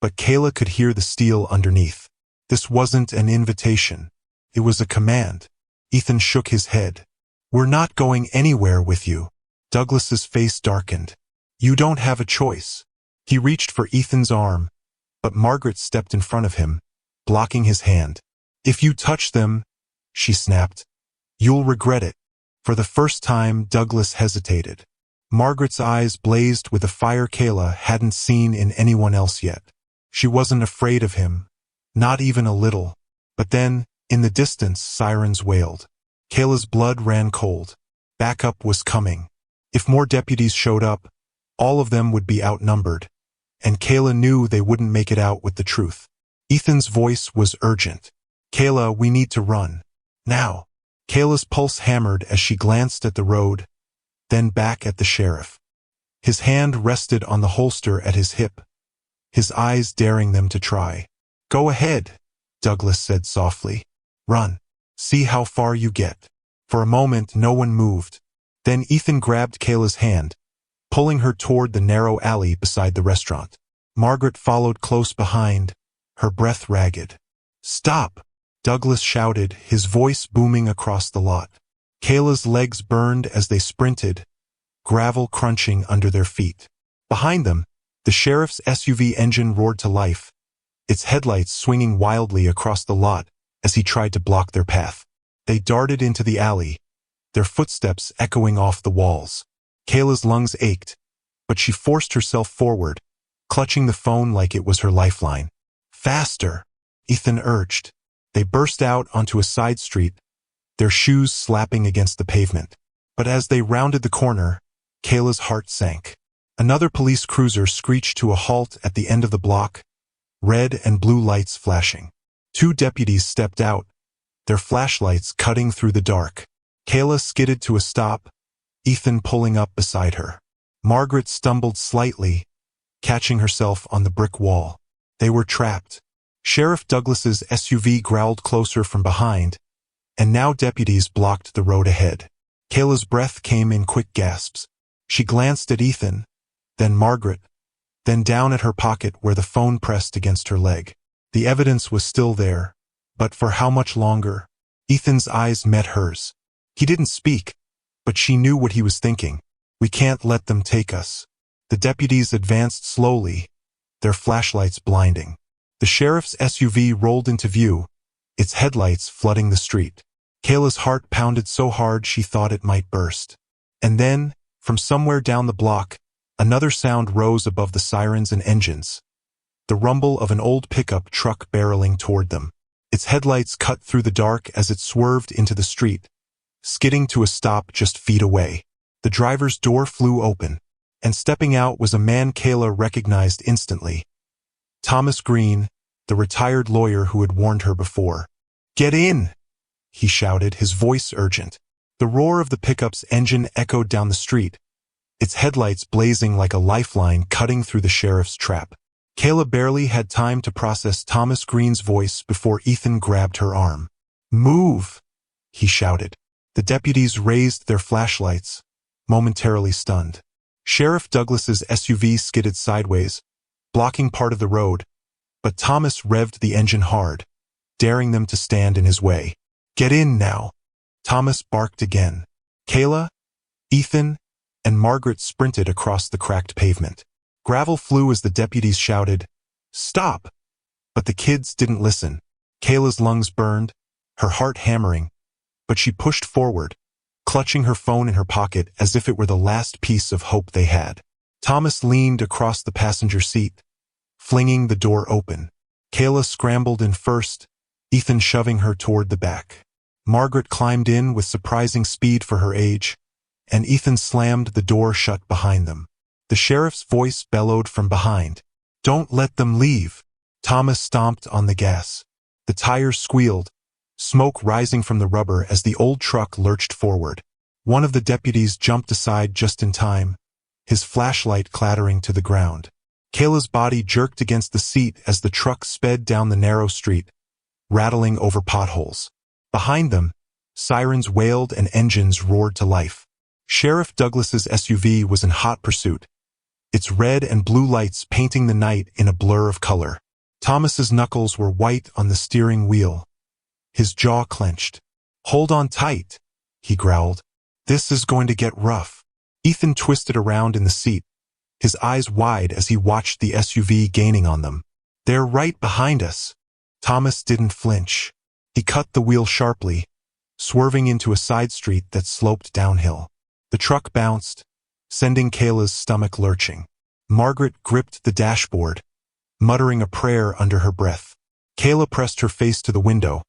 but Kayla could hear the steel underneath. This wasn't an invitation. It was a command. Ethan shook his head. We're not going anywhere with you. Douglas's face darkened. You don't have a choice. He reached for Ethan's arm, but Margaret stepped in front of him, blocking his hand. If you touch them, she snapped, you'll regret it. For the first time, Douglas hesitated. Margaret's eyes blazed with a fire Kayla hadn't seen in anyone else yet. She wasn't afraid of him, not even a little. But then, in the distance, sirens wailed. Kayla's blood ran cold. Backup was coming. If more deputies showed up, all of them would be outnumbered, and Kayla knew they wouldn't make it out with the truth. Ethan's voice was urgent. "Kayla, we need to run. Now." Kayla's pulse hammered as she glanced at the road, then back at the sheriff. His hand rested on the holster at his hip, his eyes daring them to try. "Go ahead," Douglas said softly. "Run. See how far you get." For a moment, no one moved. Then Ethan grabbed Kayla's hand, pulling her toward the narrow alley beside the restaurant. Margaret followed close behind, her breath ragged. "Stop!" Douglas shouted, his voice booming across the lot. Kayla's legs burned as they sprinted, gravel crunching under their feet. Behind them, the sheriff's SUV engine roared to life, its headlights swinging wildly across the lot as he tried to block their path. They darted into the alley, their footsteps echoing off the walls. Kayla's lungs ached, but she forced herself forward, clutching the phone like it was her lifeline. "Faster!" Ethan urged. They burst out onto a side street, their shoes slapping against the pavement. But as they rounded the corner, Kayla's heart sank. Another police cruiser screeched to a halt at the end of the block, red and blue lights flashing. Two deputies stepped out, their flashlights cutting through the dark. Kayla skidded to a stop, Ethan pulling up beside her. Margaret stumbled slightly, catching herself on the brick wall. They were trapped. Sheriff Douglas's SUV growled closer from behind, and now deputies blocked the road ahead. Kayla's breath came in quick gasps. She glanced at Ethan, then Margaret, then down at her pocket where the phone pressed against her leg. The evidence was still there, but for how much longer? Ethan's eyes met hers. He didn't speak, but she knew what he was thinking. "We can't let them take us." The deputies advanced slowly, their flashlights blinding. The sheriff's SUV rolled into view, its headlights flooding the street. Kayla's heart pounded so hard she thought it might burst. And then, from somewhere down the block, another sound rose above the sirens and engines. The rumble of an old pickup truck barreling toward them. Its headlights cut through the dark as it swerved into the street, skidding to a stop just feet away. The driver's door flew open, and stepping out was a man Kayla recognized instantly. Thomas Green, the retired lawyer who had warned her before. "Get in!" he shouted, his voice urgent. The roar of the pickup's engine echoed down the street, its headlights blazing like a lifeline cutting through the sheriff's trap. Kayla barely had time to process Thomas Green's voice before Ethan grabbed her arm. "Move!" he shouted. The deputies raised their flashlights, momentarily stunned. Sheriff Douglas's SUV skidded sideways, blocking part of the road, but Thomas revved the engine hard, daring them to stand in his way. "Get in now!" Thomas barked again. Kayla, Ethan, and Margaret sprinted across the cracked pavement. Gravel flew as the deputies shouted, "Stop!" But the kids didn't listen. Kayla's lungs burned, her heart hammering, but she pushed forward, clutching her phone in her pocket as if it were the last piece of hope they had. Thomas leaned across the passenger seat, flinging the door open. Kayla scrambled in first, Ethan shoving her toward the back. Margaret climbed in with surprising speed for her age, and Ethan slammed the door shut behind them. The sheriff's voice bellowed from behind. "Don't let them leave." Thomas stomped on the gas. The tires squealed, smoke rising from the rubber as the old truck lurched forward. One of the deputies jumped aside just in time, his flashlight clattering to the ground. Kayla's body jerked against the seat as the truck sped down the narrow street, rattling over potholes. Behind them, sirens wailed and engines roared to life. Sheriff Douglas's SUV was in hot pursuit, its red and blue lights painting the night in a blur of color. Thomas's knuckles were white on the steering wheel, his jaw clenched. "Hold on tight," he growled. "This is going to get rough." Ethan twisted around in the seat, his eyes wide as he watched the SUV gaining on them. "They're right behind us." Thomas didn't flinch. He cut the wheel sharply, swerving into a side street that sloped downhill. The truck bounced, sending Kayla's stomach lurching. Margaret gripped the dashboard, muttering a prayer under her breath. Kayla pressed her face to the window,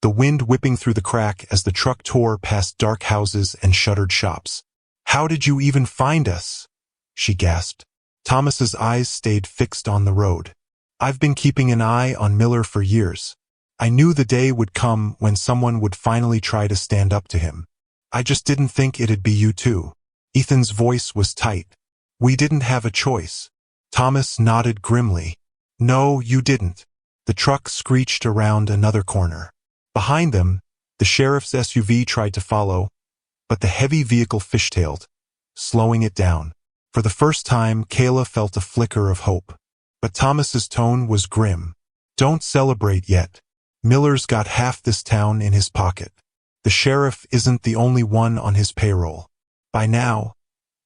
the wind whipping through the crack as the truck tore past dark houses and shuttered shops. "How did you even find us?" she gasped. Thomas's eyes stayed fixed on the road. "I've been keeping an eye on Miller for years. I knew the day would come when someone would finally try to stand up to him. I just didn't think it'd be you two." Ethan's voice was tight. "We didn't have a choice." Thomas nodded grimly. "No, you didn't." The truck screeched around another corner. Behind them, the sheriff's SUV tried to follow, but the heavy vehicle fishtailed, slowing it down. For the first time, Kayla felt a flicker of hope. But Thomas's tone was grim. "Don't celebrate yet. Miller's got half this town in his pocket. The sheriff isn't the only one on his payroll. By now,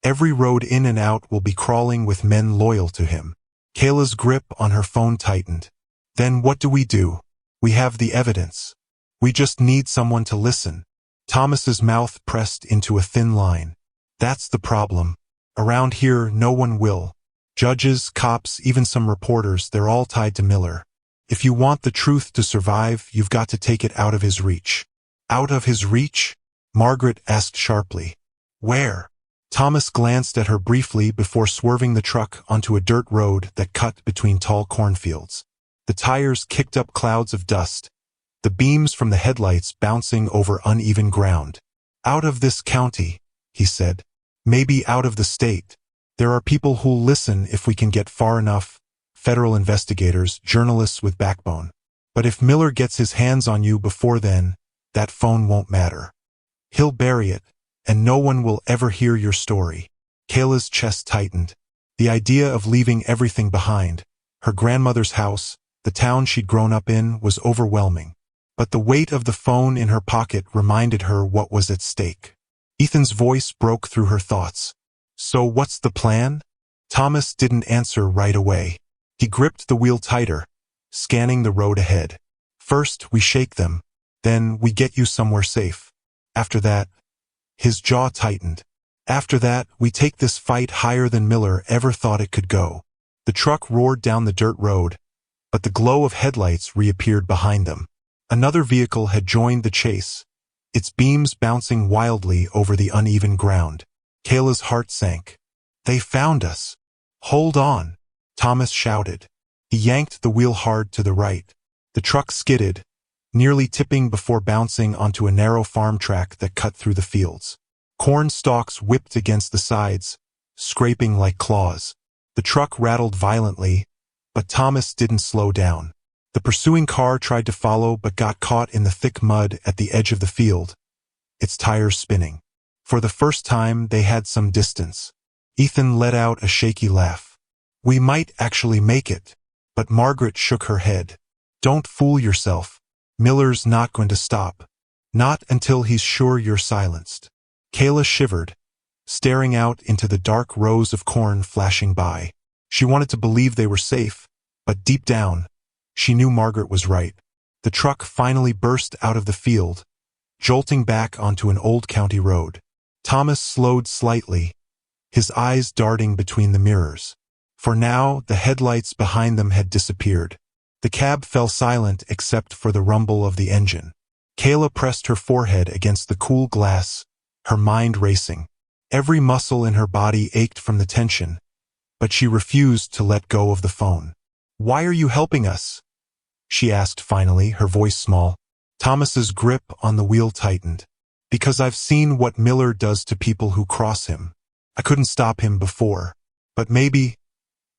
every road in and out will be crawling with men loyal to him." Kayla's grip on her phone tightened. "Then what do? We have the evidence. We just need someone to listen." Thomas's mouth pressed into a thin line. "That's the problem. Around here, no one will. Judges, cops, even some reporters, they're all tied to Miller. If you want the truth to survive, you've got to take it out of his reach." "Out of his reach?" Margaret asked sharply. "Where?" Thomas glanced at her briefly before swerving the truck onto a dirt road that cut between tall cornfields. The tires kicked up clouds of dust, the beams from the headlights bouncing over uneven ground. "Out of this county," he said. "Maybe out of the state. There are people who'll listen if we can get far enough, federal investigators, journalists with backbone. But if Miller gets his hands on you before then, that phone won't matter. He'll bury it, and no one will ever hear your story." Kayla's chest tightened. The idea of leaving everything behind, her grandmother's house, the town she'd grown up in, was overwhelming. But the weight of the phone in her pocket reminded her what was at stake. Ethan's voice broke through her thoughts. "So what's the plan?" Thomas didn't answer right away. He gripped the wheel tighter, scanning the road ahead. "First, we shake them. Then we get you somewhere safe. After that," his jaw tightened, "after that, we take this fight higher than Miller ever thought it could go." The truck roared down the dirt road, but the glow of headlights reappeared behind them. Another vehicle had joined the chase, its beams bouncing wildly over the uneven ground. Kayla's heart sank. "They found us." "Hold on," Thomas shouted. He yanked the wheel hard to the right. The truck skidded, nearly tipping before bouncing onto a narrow farm track that cut through the fields. Corn stalks whipped against the sides, scraping like claws. The truck rattled violently, but Thomas didn't slow down. The pursuing car tried to follow but got caught in the thick mud at the edge of the field, its tires spinning. For the first time, they had some distance. Ethan let out a shaky laugh. "We might actually make it." But Margaret shook her head. "Don't fool yourself. Miller's not going to stop. Not until he's sure you're silenced." Kayla shivered, staring out into the dark rows of corn flashing by. She wanted to believe they were safe, but deep down, she knew Margaret was right. The truck finally burst out of the field, jolting back onto an old county road. Thomas slowed slightly, his eyes darting between the mirrors. For now, the headlights behind them had disappeared. The cab fell silent except for the rumble of the engine. Kayla pressed her forehead against the cool glass, her mind racing. Every muscle in her body ached from the tension, but she refused to let go of the phone. "Why are you helping us?" she asked finally, her voice small. Thomas's grip on the wheel tightened. "Because I've seen what Miller does to people who cross him. I couldn't stop him before. But maybe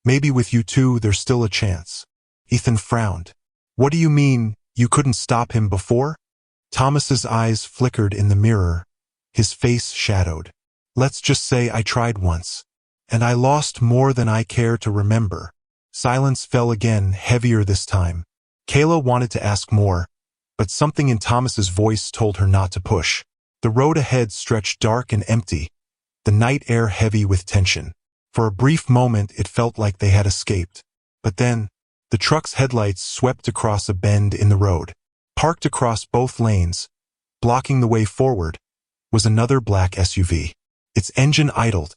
with you two, there's still a chance." Ethan frowned. "What do you mean, you couldn't stop him before?" Thomas's eyes flickered in the mirror, his face shadowed. "Let's just say I tried once, and I lost more than I care to remember." Silence fell again, heavier this time. Kayla wanted to ask more, but something in Thomas's voice told her not to push. The road ahead stretched dark and empty, the night air heavy with tension. For a brief moment, it felt like they had escaped. But then, the truck's headlights swept across a bend in the road. Parked across both lanes, Blocking the way forward was another black SUV. Its engine idled,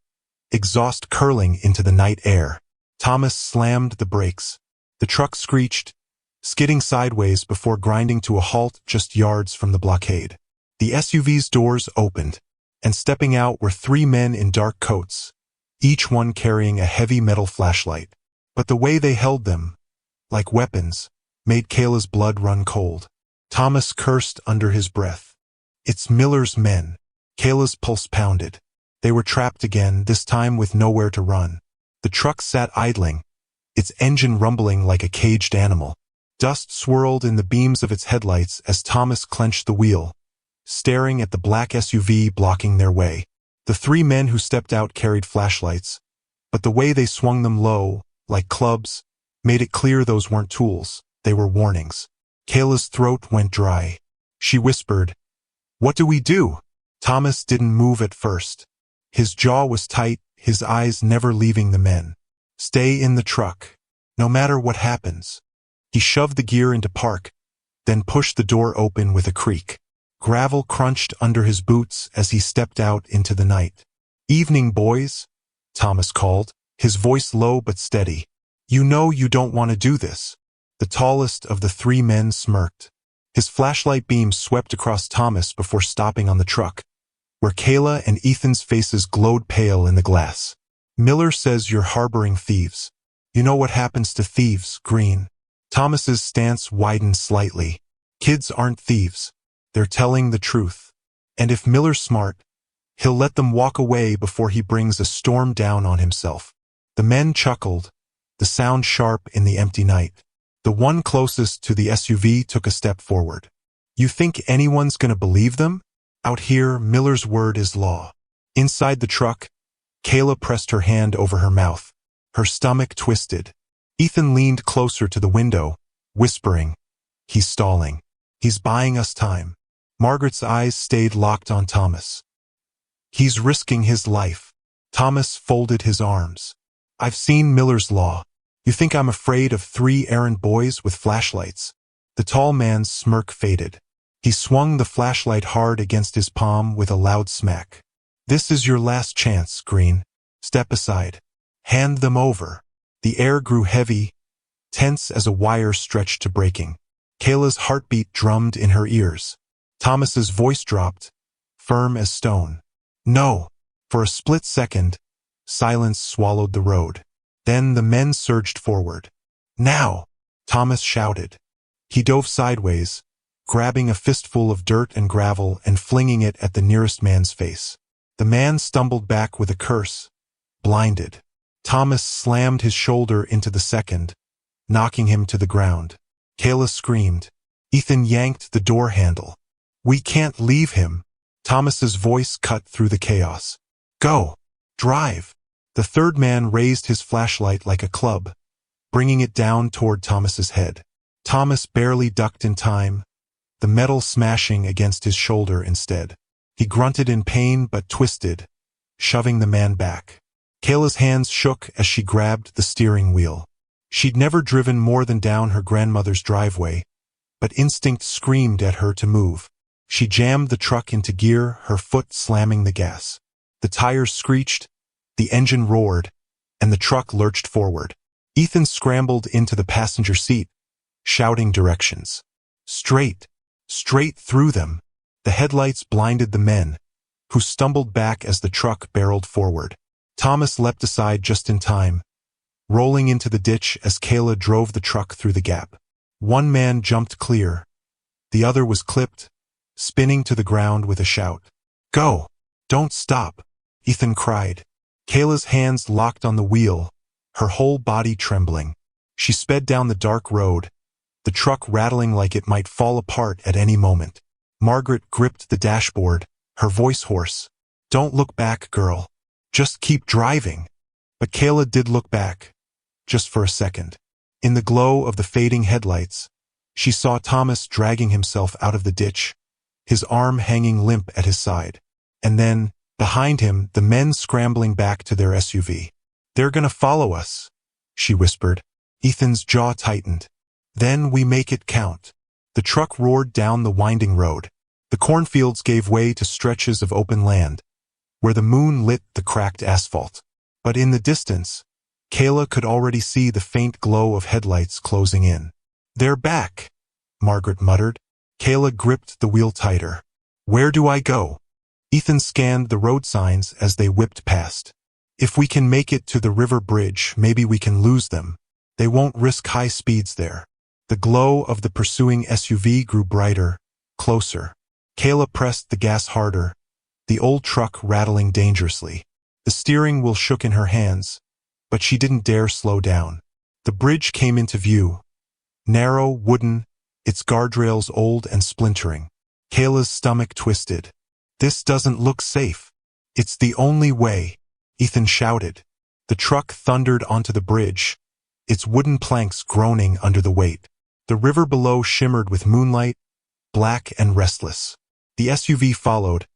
exhaust curling into the night air. Thomas slammed the brakes. The truck screeched, skidding sideways before grinding to a halt just yards from the blockade. The SUV's doors opened, and stepping out were 3 men in dark coats, each one carrying a heavy metal flashlight. But the way they held them, like weapons, made Kayla's blood run cold. Thomas cursed under his breath. It's Miller's men. Kayla's pulse pounded. They were trapped again, this time with nowhere to run. The truck sat idling, its engine rumbling like a caged animal. Dust swirled in the beams of its headlights as Thomas clenched the wheel, staring at the black SUV blocking their way. The 3 men who stepped out carried flashlights, but the way they swung them low, like clubs, made it clear those weren't tools, they were warnings. Kayla's throat went dry. She whispered, "What do we do?" Thomas didn't move at first. His jaw was tight, his eyes never leaving the men. "Stay in the truck, no matter what happens." He shoved the gear into park, then pushed the door open with a creak. Gravel crunched under his boots as he stepped out into the night. "Evening, boys," Thomas called, his voice low but steady. "You know you don't want to do this." The tallest of the 3 men smirked. His flashlight beam swept across Thomas before stopping on the truck, where Kayla and Ethan's faces glowed pale in the glass. "Miller says you're harboring thieves. You know what happens to thieves, Green." Thomas's stance widened slightly. "Kids aren't thieves. They're telling the truth. And if Miller's smart, he'll let them walk away before he brings a storm down on himself." The men chuckled, the sound sharp in the empty night. The one closest to the SUV took a step forward. "You think anyone's gonna believe them? Out here, Miller's word is law." Inside the truck, Kayla pressed her hand over her mouth. Her stomach twisted. Ethan leaned closer to the window, whispering, "He's stalling. He's buying us time." Margaret's eyes stayed locked on Thomas. "He's risking his life." Thomas folded his arms. "I've seen Miller's law. You think I'm afraid of 3 errand boys with flashlights?" The tall man's smirk faded. He swung the flashlight hard against his palm with a loud smack. "This is your last chance, Green. Step aside. Hand them over." The air grew heavy, tense as a wire stretched to breaking. Kayla's heartbeat drummed in her ears. Thomas's voice dropped, firm as stone. "No." For a split second, silence swallowed the road. Then the men surged forward. "Now!" Thomas shouted. He dove sideways, grabbing a fistful of dirt and gravel and flinging it at the nearest man's face. The man stumbled back with a curse, blinded. Thomas slammed his shoulder into the second, knocking him to the ground. Kayla screamed. Ethan yanked the door handle. "We can't leave him." Thomas's voice cut through the chaos. "Go! Drive!" The third man raised his flashlight like a club, bringing it down toward Thomas's head. Thomas barely ducked in time, the metal smashing against his shoulder instead. He grunted in pain but twisted, shoving the man back. Kayla's hands shook as she grabbed the steering wheel. She'd never driven more than down her grandmother's driveway, but instinct screamed at her to move. She jammed the truck into gear, her foot slamming the gas. The tires screeched, the engine roared, and the truck lurched forward. Ethan scrambled into the passenger seat, shouting directions. Straight through them. The headlights blinded the men, who stumbled back as the truck barreled forward. Thomas leapt aside just in time, rolling into the ditch as Kayla drove the truck through the gap. One man jumped clear. The other was clipped, spinning to the ground with a shout. "Go! Don't stop!" Ethan cried. Kayla's hands locked on the wheel, her whole body trembling. She sped down the dark road, the truck rattling like it might fall apart at any moment. Margaret gripped the dashboard, her voice hoarse. "Don't look back, girl. Just keep driving." But Kayla did look back, just for a second. In the glow of the fading headlights, she saw Thomas dragging himself out of the ditch, his arm hanging limp at his side. And then, behind him, the men scrambling back to their SUV. "They're gonna follow us," she whispered. Ethan's jaw tightened. "Then we make it count." The truck roared down the winding road. The cornfields gave way to stretches of open land, where the moon lit the cracked asphalt. But in the distance, Kayla could already see the faint glow of headlights closing in. "They're back," Margaret muttered. Kayla gripped the wheel tighter. "Where do I go?" Ethan scanned the road signs as they whipped past. "If we can make it to the river bridge, maybe we can lose them. They won't risk high speeds there." The glow of the pursuing SUV grew brighter, closer. Kayla pressed the gas harder, the old truck rattling dangerously. The steering wheel shook in her hands, but she didn't dare slow down. The bridge came into view. Narrow, wooden, its guardrails old and splintering. Kayla's stomach twisted. "This doesn't look safe." "It's the only way," Ethan shouted. The truck thundered onto the bridge, its wooden planks groaning under the weight. The river below shimmered with moonlight, black and restless. The SUV followed,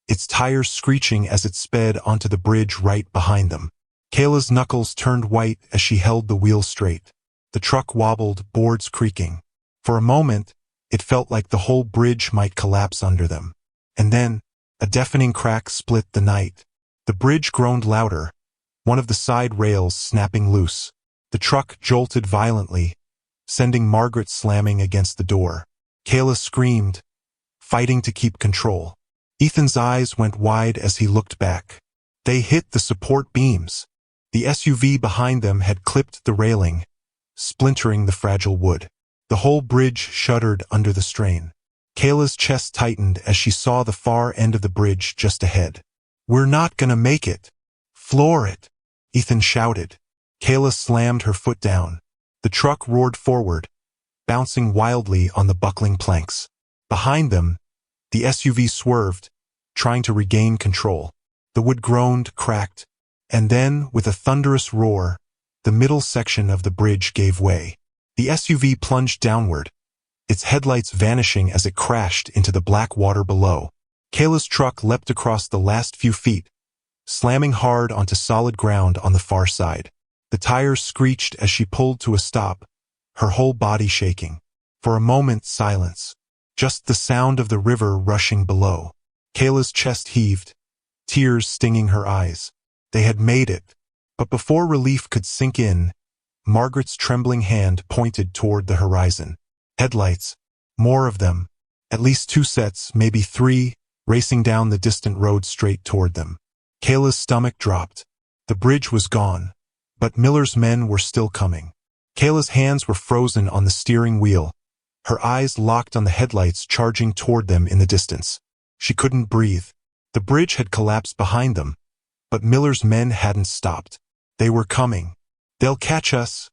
its tires screeching as it sped onto the bridge right behind them. Kayla's knuckles turned white as she held the wheel straight. The truck wobbled, boards creaking. For a moment, it felt like the whole bridge might collapse under them. And then, a deafening crack split the night. The bridge groaned louder, one of the side rails snapping loose. The truck jolted violently, sending Margaret slamming against the door. Kayla screamed, fighting to keep control. Ethan's eyes went wide as he looked back. They hit the support beams. The SUV behind them had clipped the railing, splintering the fragile wood. The whole bridge shuddered under the strain. Kayla's chest tightened as she saw the far end of the bridge just ahead. "We're not gonna make it. Floor it," Ethan shouted. Kayla slammed her foot down. The truck roared forward, bouncing wildly on the buckling planks. Behind them, the SUV swerved, trying to regain control. The wood groaned, cracked, and then, with a thunderous roar, the middle section of the bridge gave way. The SUV plunged downward, its headlights vanishing as it crashed into the black water below. Kayla's truck leapt across the last few feet, slamming hard onto solid ground on the far side. The tires screeched as she pulled to a stop, her whole body shaking. For a moment, silence. Just the sound of the river rushing below. Kayla's chest heaved, tears stinging her eyes. They had made it. But before relief could sink in, Margaret's trembling hand pointed toward the horizon. Headlights. More of them. At least 2 sets, maybe 3, racing down the distant road straight toward them. Kayla's stomach dropped. The bridge was gone, but Miller's men were still coming. Kayla's hands were frozen on the steering wheel, her eyes locked on the headlights charging toward them in the distance. She couldn't breathe. The bridge had collapsed behind them, but Miller's men hadn't stopped. They were coming. "They'll catch us,"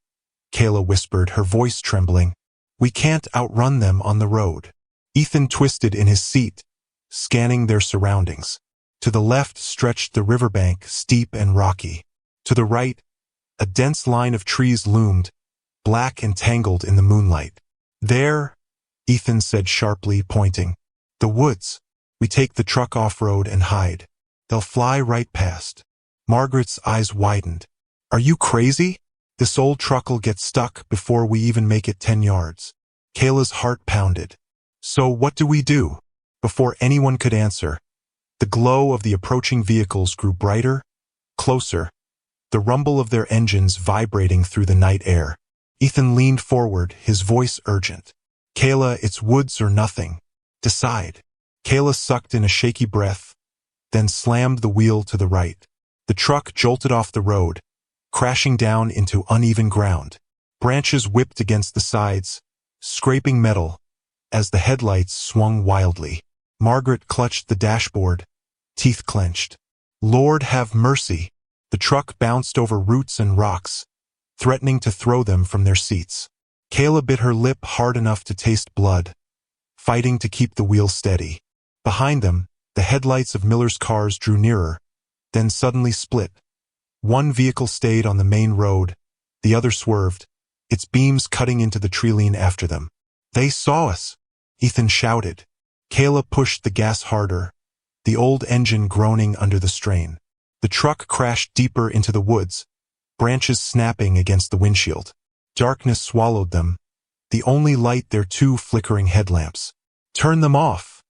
Kayla whispered, her voice trembling. "We can't outrun them on the road." Ethan twisted in his seat, scanning their surroundings. To the left stretched the riverbank, steep and rocky. To the right, a dense line of trees loomed, black and tangled in the moonlight. "There," Ethan said sharply, pointing. "The woods. We take the truck off-road and hide. They'll fly right past." Margaret's eyes widened. "Are you crazy? This old truck'll get stuck before we even make it 10 yards. Kayla's heart pounded. "So what do we do?" Before anyone could answer, the glow of the approaching vehicles grew brighter, closer, the rumble of their engines vibrating through the night air. Ethan leaned forward, his voice urgent. "Kayla, it's woods or nothing. Decide." Kayla sucked in a shaky breath, then slammed the wheel to the right. The truck jolted off the road, crashing down into uneven ground. Branches whipped against the sides, scraping metal, as the headlights swung wildly. Margaret clutched the dashboard, teeth clenched. "Lord have mercy." The truck bounced over roots and rocks, threatening to throw them from their seats. Kayla bit her lip hard enough to taste blood, fighting to keep the wheel steady. Behind them, the headlights of Miller's cars drew nearer, then suddenly split. One vehicle stayed on the main road, the other swerved, its beams cutting into the tree line after them. "They saw us," Ethan shouted. Kayla pushed the gas harder, the old engine groaning under the strain. The truck crashed deeper into the woods, branches snapping against the windshield. Darkness swallowed them, the only light their 2 flickering headlamps. "Turn them off,"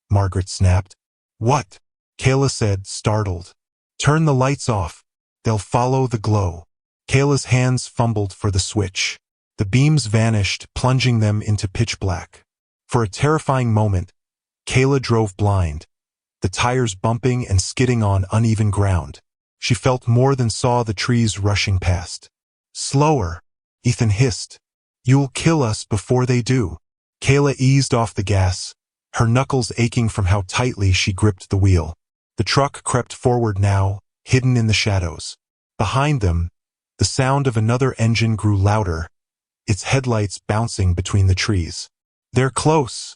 Margaret snapped. What? Kayla said, startled. Turn the lights off. They'll follow the glow. Kayla's hands fumbled for the switch. The beams vanished, plunging them into pitch black. For a terrifying moment, Kayla drove blind, the tires bumping and skidding on uneven ground. She felt more than saw the trees rushing past. Slower, Ethan hissed. You'll kill us before they do. Kayla eased off the gas, her knuckles aching from how tightly she gripped the wheel. The truck crept forward now, hidden in the shadows. Behind them, the sound of another engine grew louder, its headlights bouncing between the trees. They're close,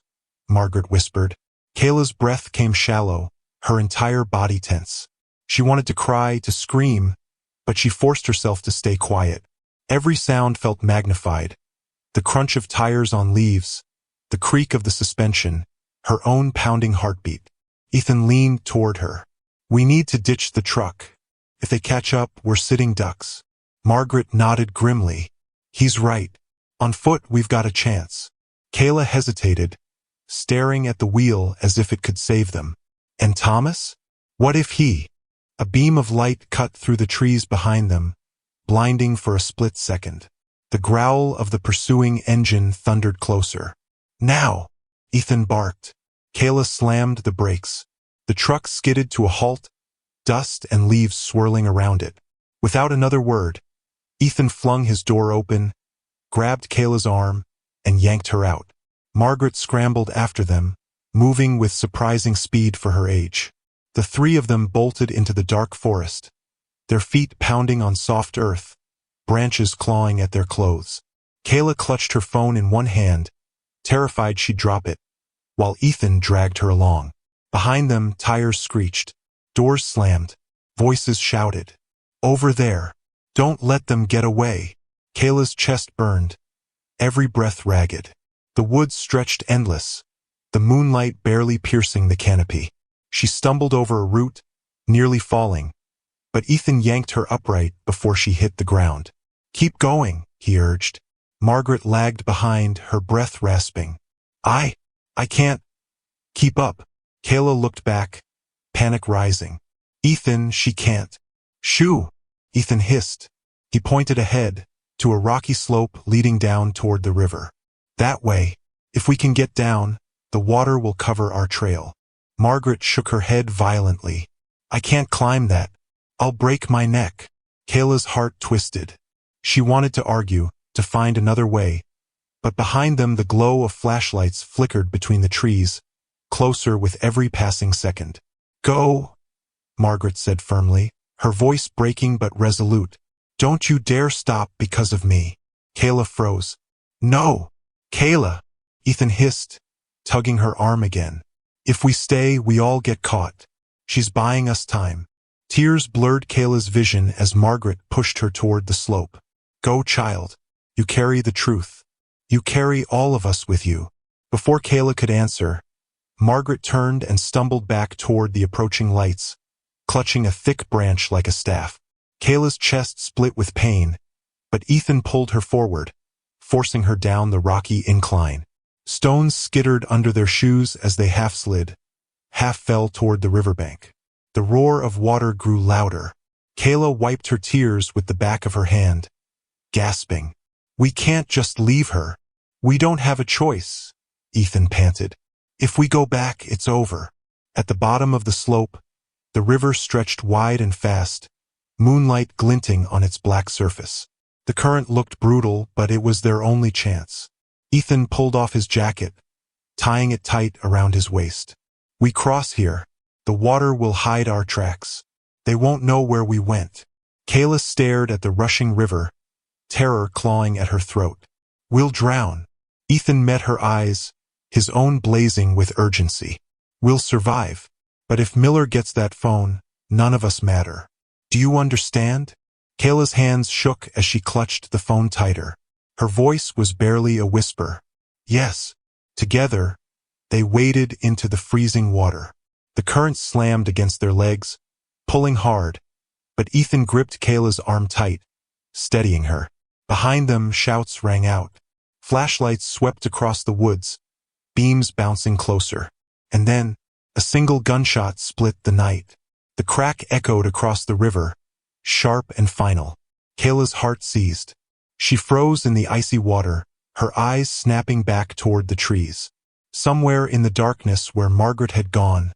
Margaret whispered. Kayla's breath came shallow, her entire body tense. She wanted to cry, to scream, but she forced herself to stay quiet. Every sound felt magnified. The crunch of tires on leaves, the creak of the suspension, her own pounding heartbeat. Ethan leaned toward her. We need to ditch the truck. If they catch up, we're sitting ducks. Margaret nodded grimly. He's right. On foot, we've got a chance. Kayla hesitated, staring at the wheel as if it could save them. And Thomas? What if he? A beam of light cut through the trees behind them, blinding for a split second. The growl of the pursuing engine thundered closer. Now! Ethan barked. Kayla slammed the brakes. The truck skidded to a halt, dust and leaves swirling around it. Without another word, Ethan flung his door open, grabbed Kayla's arm, and yanked her out. Margaret scrambled after them, moving with surprising speed for her age. The three of them bolted into the dark forest, their feet pounding on soft earth, branches clawing at their clothes. Kayla clutched her phone in one hand, terrified she'd drop it, while Ethan dragged her along. Behind them, tires screeched, doors slammed, voices shouted. Over there! Don't let them get away! Kayla's chest burned, every breath ragged. The woods stretched endless, the moonlight barely piercing the canopy. She stumbled over a root, nearly falling, but Ethan yanked her upright before she hit the ground. Keep going, he urged. Margaret lagged behind, her breath rasping. I can't keep up. Kayla looked back, panic rising. Ethan, she can't. Shoo! Ethan hissed. He pointed ahead, to a rocky slope leading down toward the river. That way. If we can get down, the water will cover our trail. Margaret shook her head violently. I can't climb that. I'll break my neck. Kayla's heart twisted. She wanted to argue, to find another way, but behind them the glow of flashlights flickered between the trees, closer with every passing second. Go, Margaret said firmly, her voice breaking but resolute. Don't you dare stop because of me. Kayla froze. No, Kayla, Ethan hissed, tugging her arm again. If we stay, we all get caught. She's buying us time. Tears blurred Kayla's vision as Margaret pushed her toward the slope. Go, child. You carry the truth. You carry all of us with you. Before Kayla could answer, Margaret turned and stumbled back toward the approaching lights, clutching a thick branch like a staff. Kayla's chest split with pain, but Ethan pulled her forward, forcing her down the rocky incline. Stones skittered under their shoes as they half slid, half fell toward the riverbank. The roar of water grew louder. Kayla wiped her tears with the back of her hand, gasping. We can't just leave her. We don't have a choice, Ethan panted. If we go back, it's over. At the bottom of the slope, the river stretched wide and fast, moonlight glinting on its black surface. The current looked brutal, but it was their only chance. Ethan pulled off his jacket, tying it tight around his waist. We cross here. The water will hide our tracks. They won't know where we went. Kayla stared at the rushing river, terror clawing at her throat. We'll drown. Ethan met her eyes, his own blazing with urgency. We'll survive. But if Miller gets that phone, none of us matter. Do you understand? Kayla's hands shook as she clutched the phone tighter. Her voice was barely a whisper. Yes. Together, they waded into the freezing water. The current slammed against their legs, pulling hard, but Ethan gripped Kayla's arm tight, steadying her. Behind them, shouts rang out. Flashlights swept across the woods, beams bouncing closer. And then, A single gunshot split the night. The crack echoed across the river, sharp and final. Kayla's heart seized. She froze in the icy water, her eyes snapping back toward the trees. Somewhere in the darkness where Margaret had gone,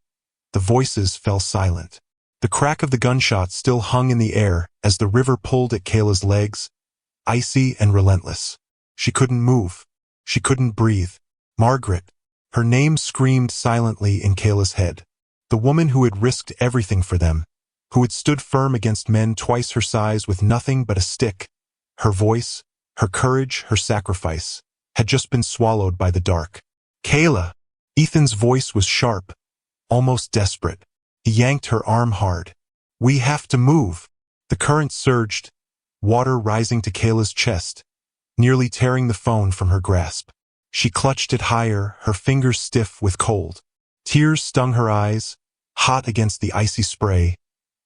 the voices fell silent. The crack of the gunshot still hung in the air as the river pulled at Kayla's legs, icy and relentless. She couldn't move. She couldn't breathe. Margaret. Her name screamed silently in Kayla's head. The woman who had risked everything for them, who had stood firm against men twice her size with nothing but a stick. Her voice, her courage, her sacrifice, had just been swallowed by the dark. Kayla! Ethan's voice was sharp, almost desperate. He yanked her arm hard. We have to move. The current surged, water rising to Kayla's chest, nearly tearing the phone from her grasp. She clutched it higher, her fingers stiff with cold. Tears stung her eyes, hot against the icy spray,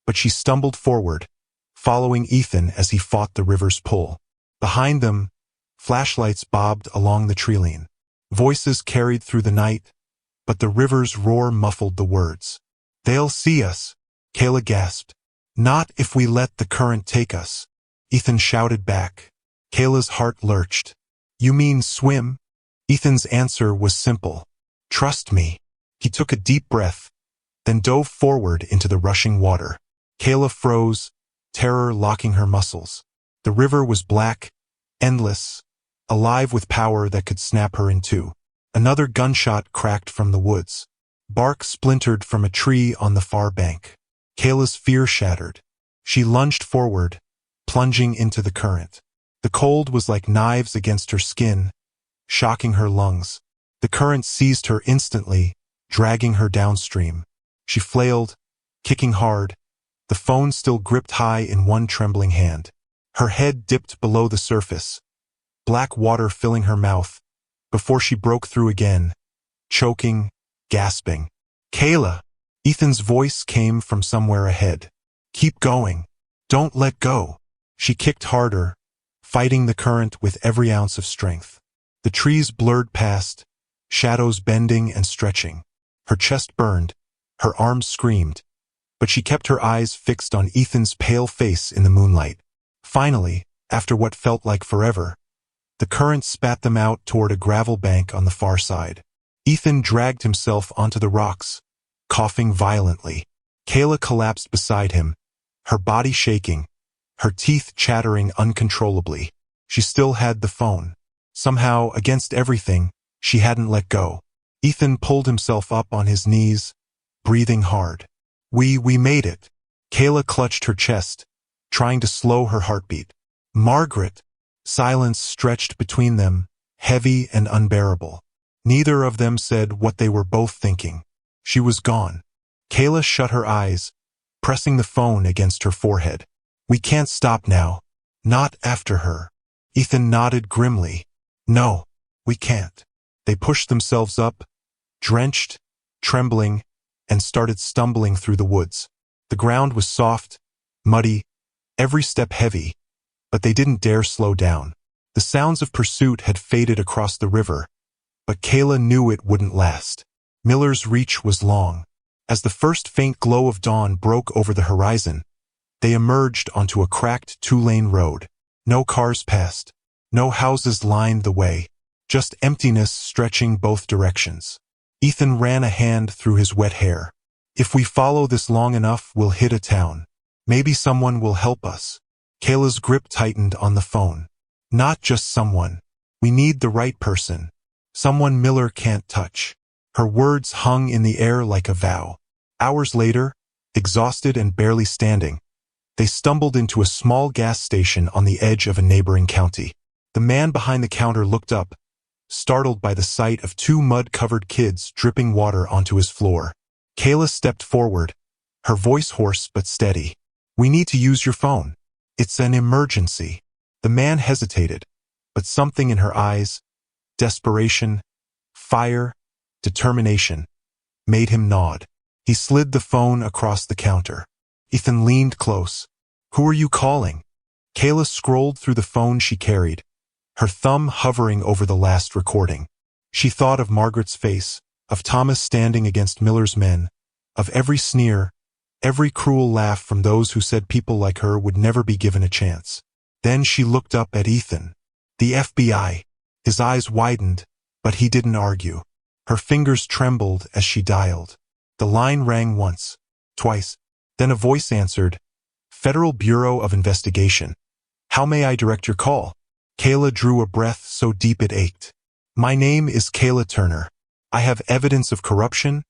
but she stumbled forward, following Ethan as he fought the river's pull. Behind them, flashlights bobbed along the treeline. Voices carried through the night, but the river's roar muffled the words. They'll see us, Kayla gasped. Not if we let the current take us, Ethan shouted back. Kayla's heart lurched. You mean swim? Ethan's answer was simple. Trust me. He took a deep breath, then dove forward into the rushing water. Kayla froze, terror locking her muscles. The river was black, endless, alive with power that could snap her in two. Another gunshot cracked from the woods. Bark splintered from a tree on the far bank. Kayla's fear shattered. She lunged forward, plunging into the current. The cold was like knives against her skin, shocking her lungs. The current seized her instantly, dragging her downstream. She flailed, kicking hard, the phone still gripped high in one trembling hand. Her head dipped below the surface, black water filling her mouth, before she broke through again, choking, gasping. Kayla! Ethan's voice came from somewhere ahead. Keep going. Don't let go. She kicked harder, fighting the current with every ounce of strength. The trees blurred past, shadows bending and stretching. Her chest burned, her arms screamed, but she kept her eyes fixed on Ethan's pale face in the moonlight. Finally, after what felt like forever, the current spat them out toward a gravel bank on the far side. Ethan dragged himself onto the rocks, coughing violently. Kayla collapsed beside him, her body shaking, her teeth chattering uncontrollably. She still had the phone. Somehow, against everything, she hadn't let go. Ethan pulled himself up on his knees, breathing hard. We made it. Kayla clutched her chest, trying to slow her heartbeat. Margaret! Silence stretched between them, heavy and unbearable. Neither of them said what they were both thinking. She was gone. Kayla shut her eyes, pressing the phone against her forehead. We can't stop now. Not after her. Ethan nodded grimly. No, we can't. They pushed themselves up, drenched, trembling, and started stumbling through the woods. The ground was soft, muddy, every step heavy, but they didn't dare slow down. The sounds of pursuit had faded across the river, but Kayla knew it wouldn't last. Miller's reach was long. As the first faint glow of dawn broke over the horizon, they emerged onto a cracked two-lane road. No cars passed. No houses lined the way. Just emptiness stretching both directions. Ethan ran a hand through his wet hair. If we follow this long enough, we'll hit a town. Maybe someone will help us. Kayla's grip tightened on the phone. Not just someone. We need the right person. Someone Miller can't touch. Her words hung in the air like a vow. Hours later, exhausted and barely standing, they stumbled into a small gas station on the edge of a neighboring county. The man behind the counter looked up, startled by the sight of two mud-covered kids dripping water onto his floor. Kayla stepped forward, her voice hoarse but steady. We need to use your phone. It's an emergency. The man hesitated, but something in her eyes, desperation, fire, determination, made him nod. He slid the phone across the counter. Ethan leaned close. Who are you calling? Kayla scrolled through the phone she carried, her thumb hovering over the last recording. She thought of Margaret's face, of Thomas standing against Miller's men, of every sneer, every cruel laugh from those who said people like her would never be given a chance. Then she looked up at Ethan. The FBI. His eyes widened, but he didn't argue. Her fingers trembled as she dialed. The line rang once, twice. Then a voice answered, Federal Bureau of Investigation. How may I direct your call? Kayla drew a breath so deep it ached. My name is Kayla Turner. I have evidence of corruption,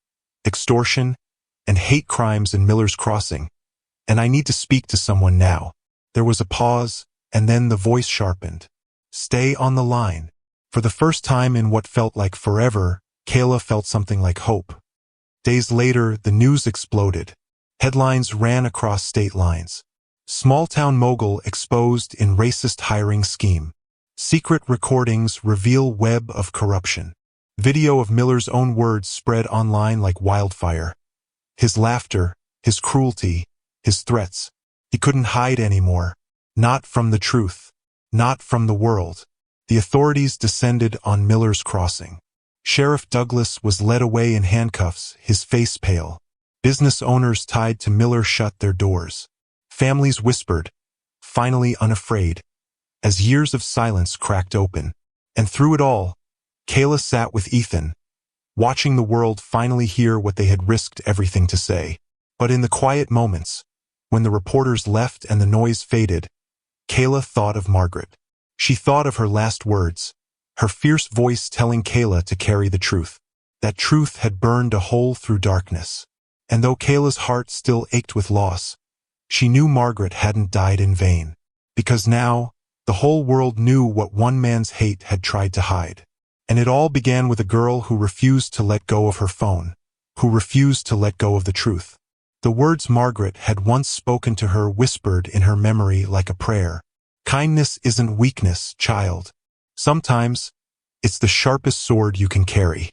extortion, and hate crimes in Miller's Crossing, and I need to speak to someone now. There was a pause, and then the voice sharpened. Stay on the line. For the first time in what felt like forever, Kayla felt something like hope. Days later, the news exploded. Headlines ran across state lines. Small-town mogul exposed in racist hiring scheme. Secret recordings reveal web of corruption. Video of Miller's own words spread online like wildfire. His laughter, his cruelty, his threats. He couldn't hide anymore. Not from the truth. Not from the world. The authorities descended on Miller's Crossing. Sheriff Douglas was led away in handcuffs, his face pale. Business owners tied to Miller shut their doors. Families whispered, finally unafraid, as years of silence cracked open. And through it all, Kayla sat with Ethan, watching the world finally hear what they had risked everything to say. But in the quiet moments, when the reporters left and the noise faded, Kayla thought of Margaret. She thought of her last words, her fierce voice telling Kayla to carry the truth. That truth had burned a hole through darkness. And though Kayla's heart still ached with loss, she knew Margaret hadn't died in vain. Because now, the whole world knew what one man's hate had tried to hide. And it all began with a girl who refused to let go of her phone, who refused to let go of the truth. The words Margaret had once spoken to her whispered in her memory like a prayer. Kindness isn't weakness, child. Sometimes, it's the sharpest sword you can carry.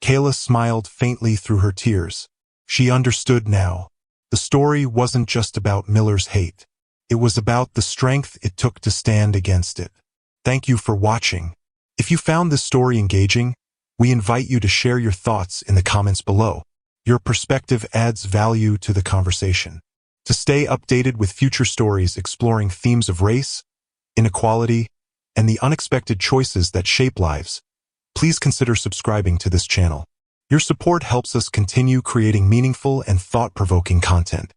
Kayla smiled faintly through her tears. She understood now. The story wasn't just about Miller's hate. It was about the strength it took to stand against it. Thank you for watching. If you found this story engaging, we invite you to share your thoughts in the comments below. Your perspective adds value to the conversation. To stay updated with future stories exploring themes of race, inequality, and the unexpected choices that shape lives, please consider subscribing to this channel. Your support helps us continue creating meaningful and thought-provoking content.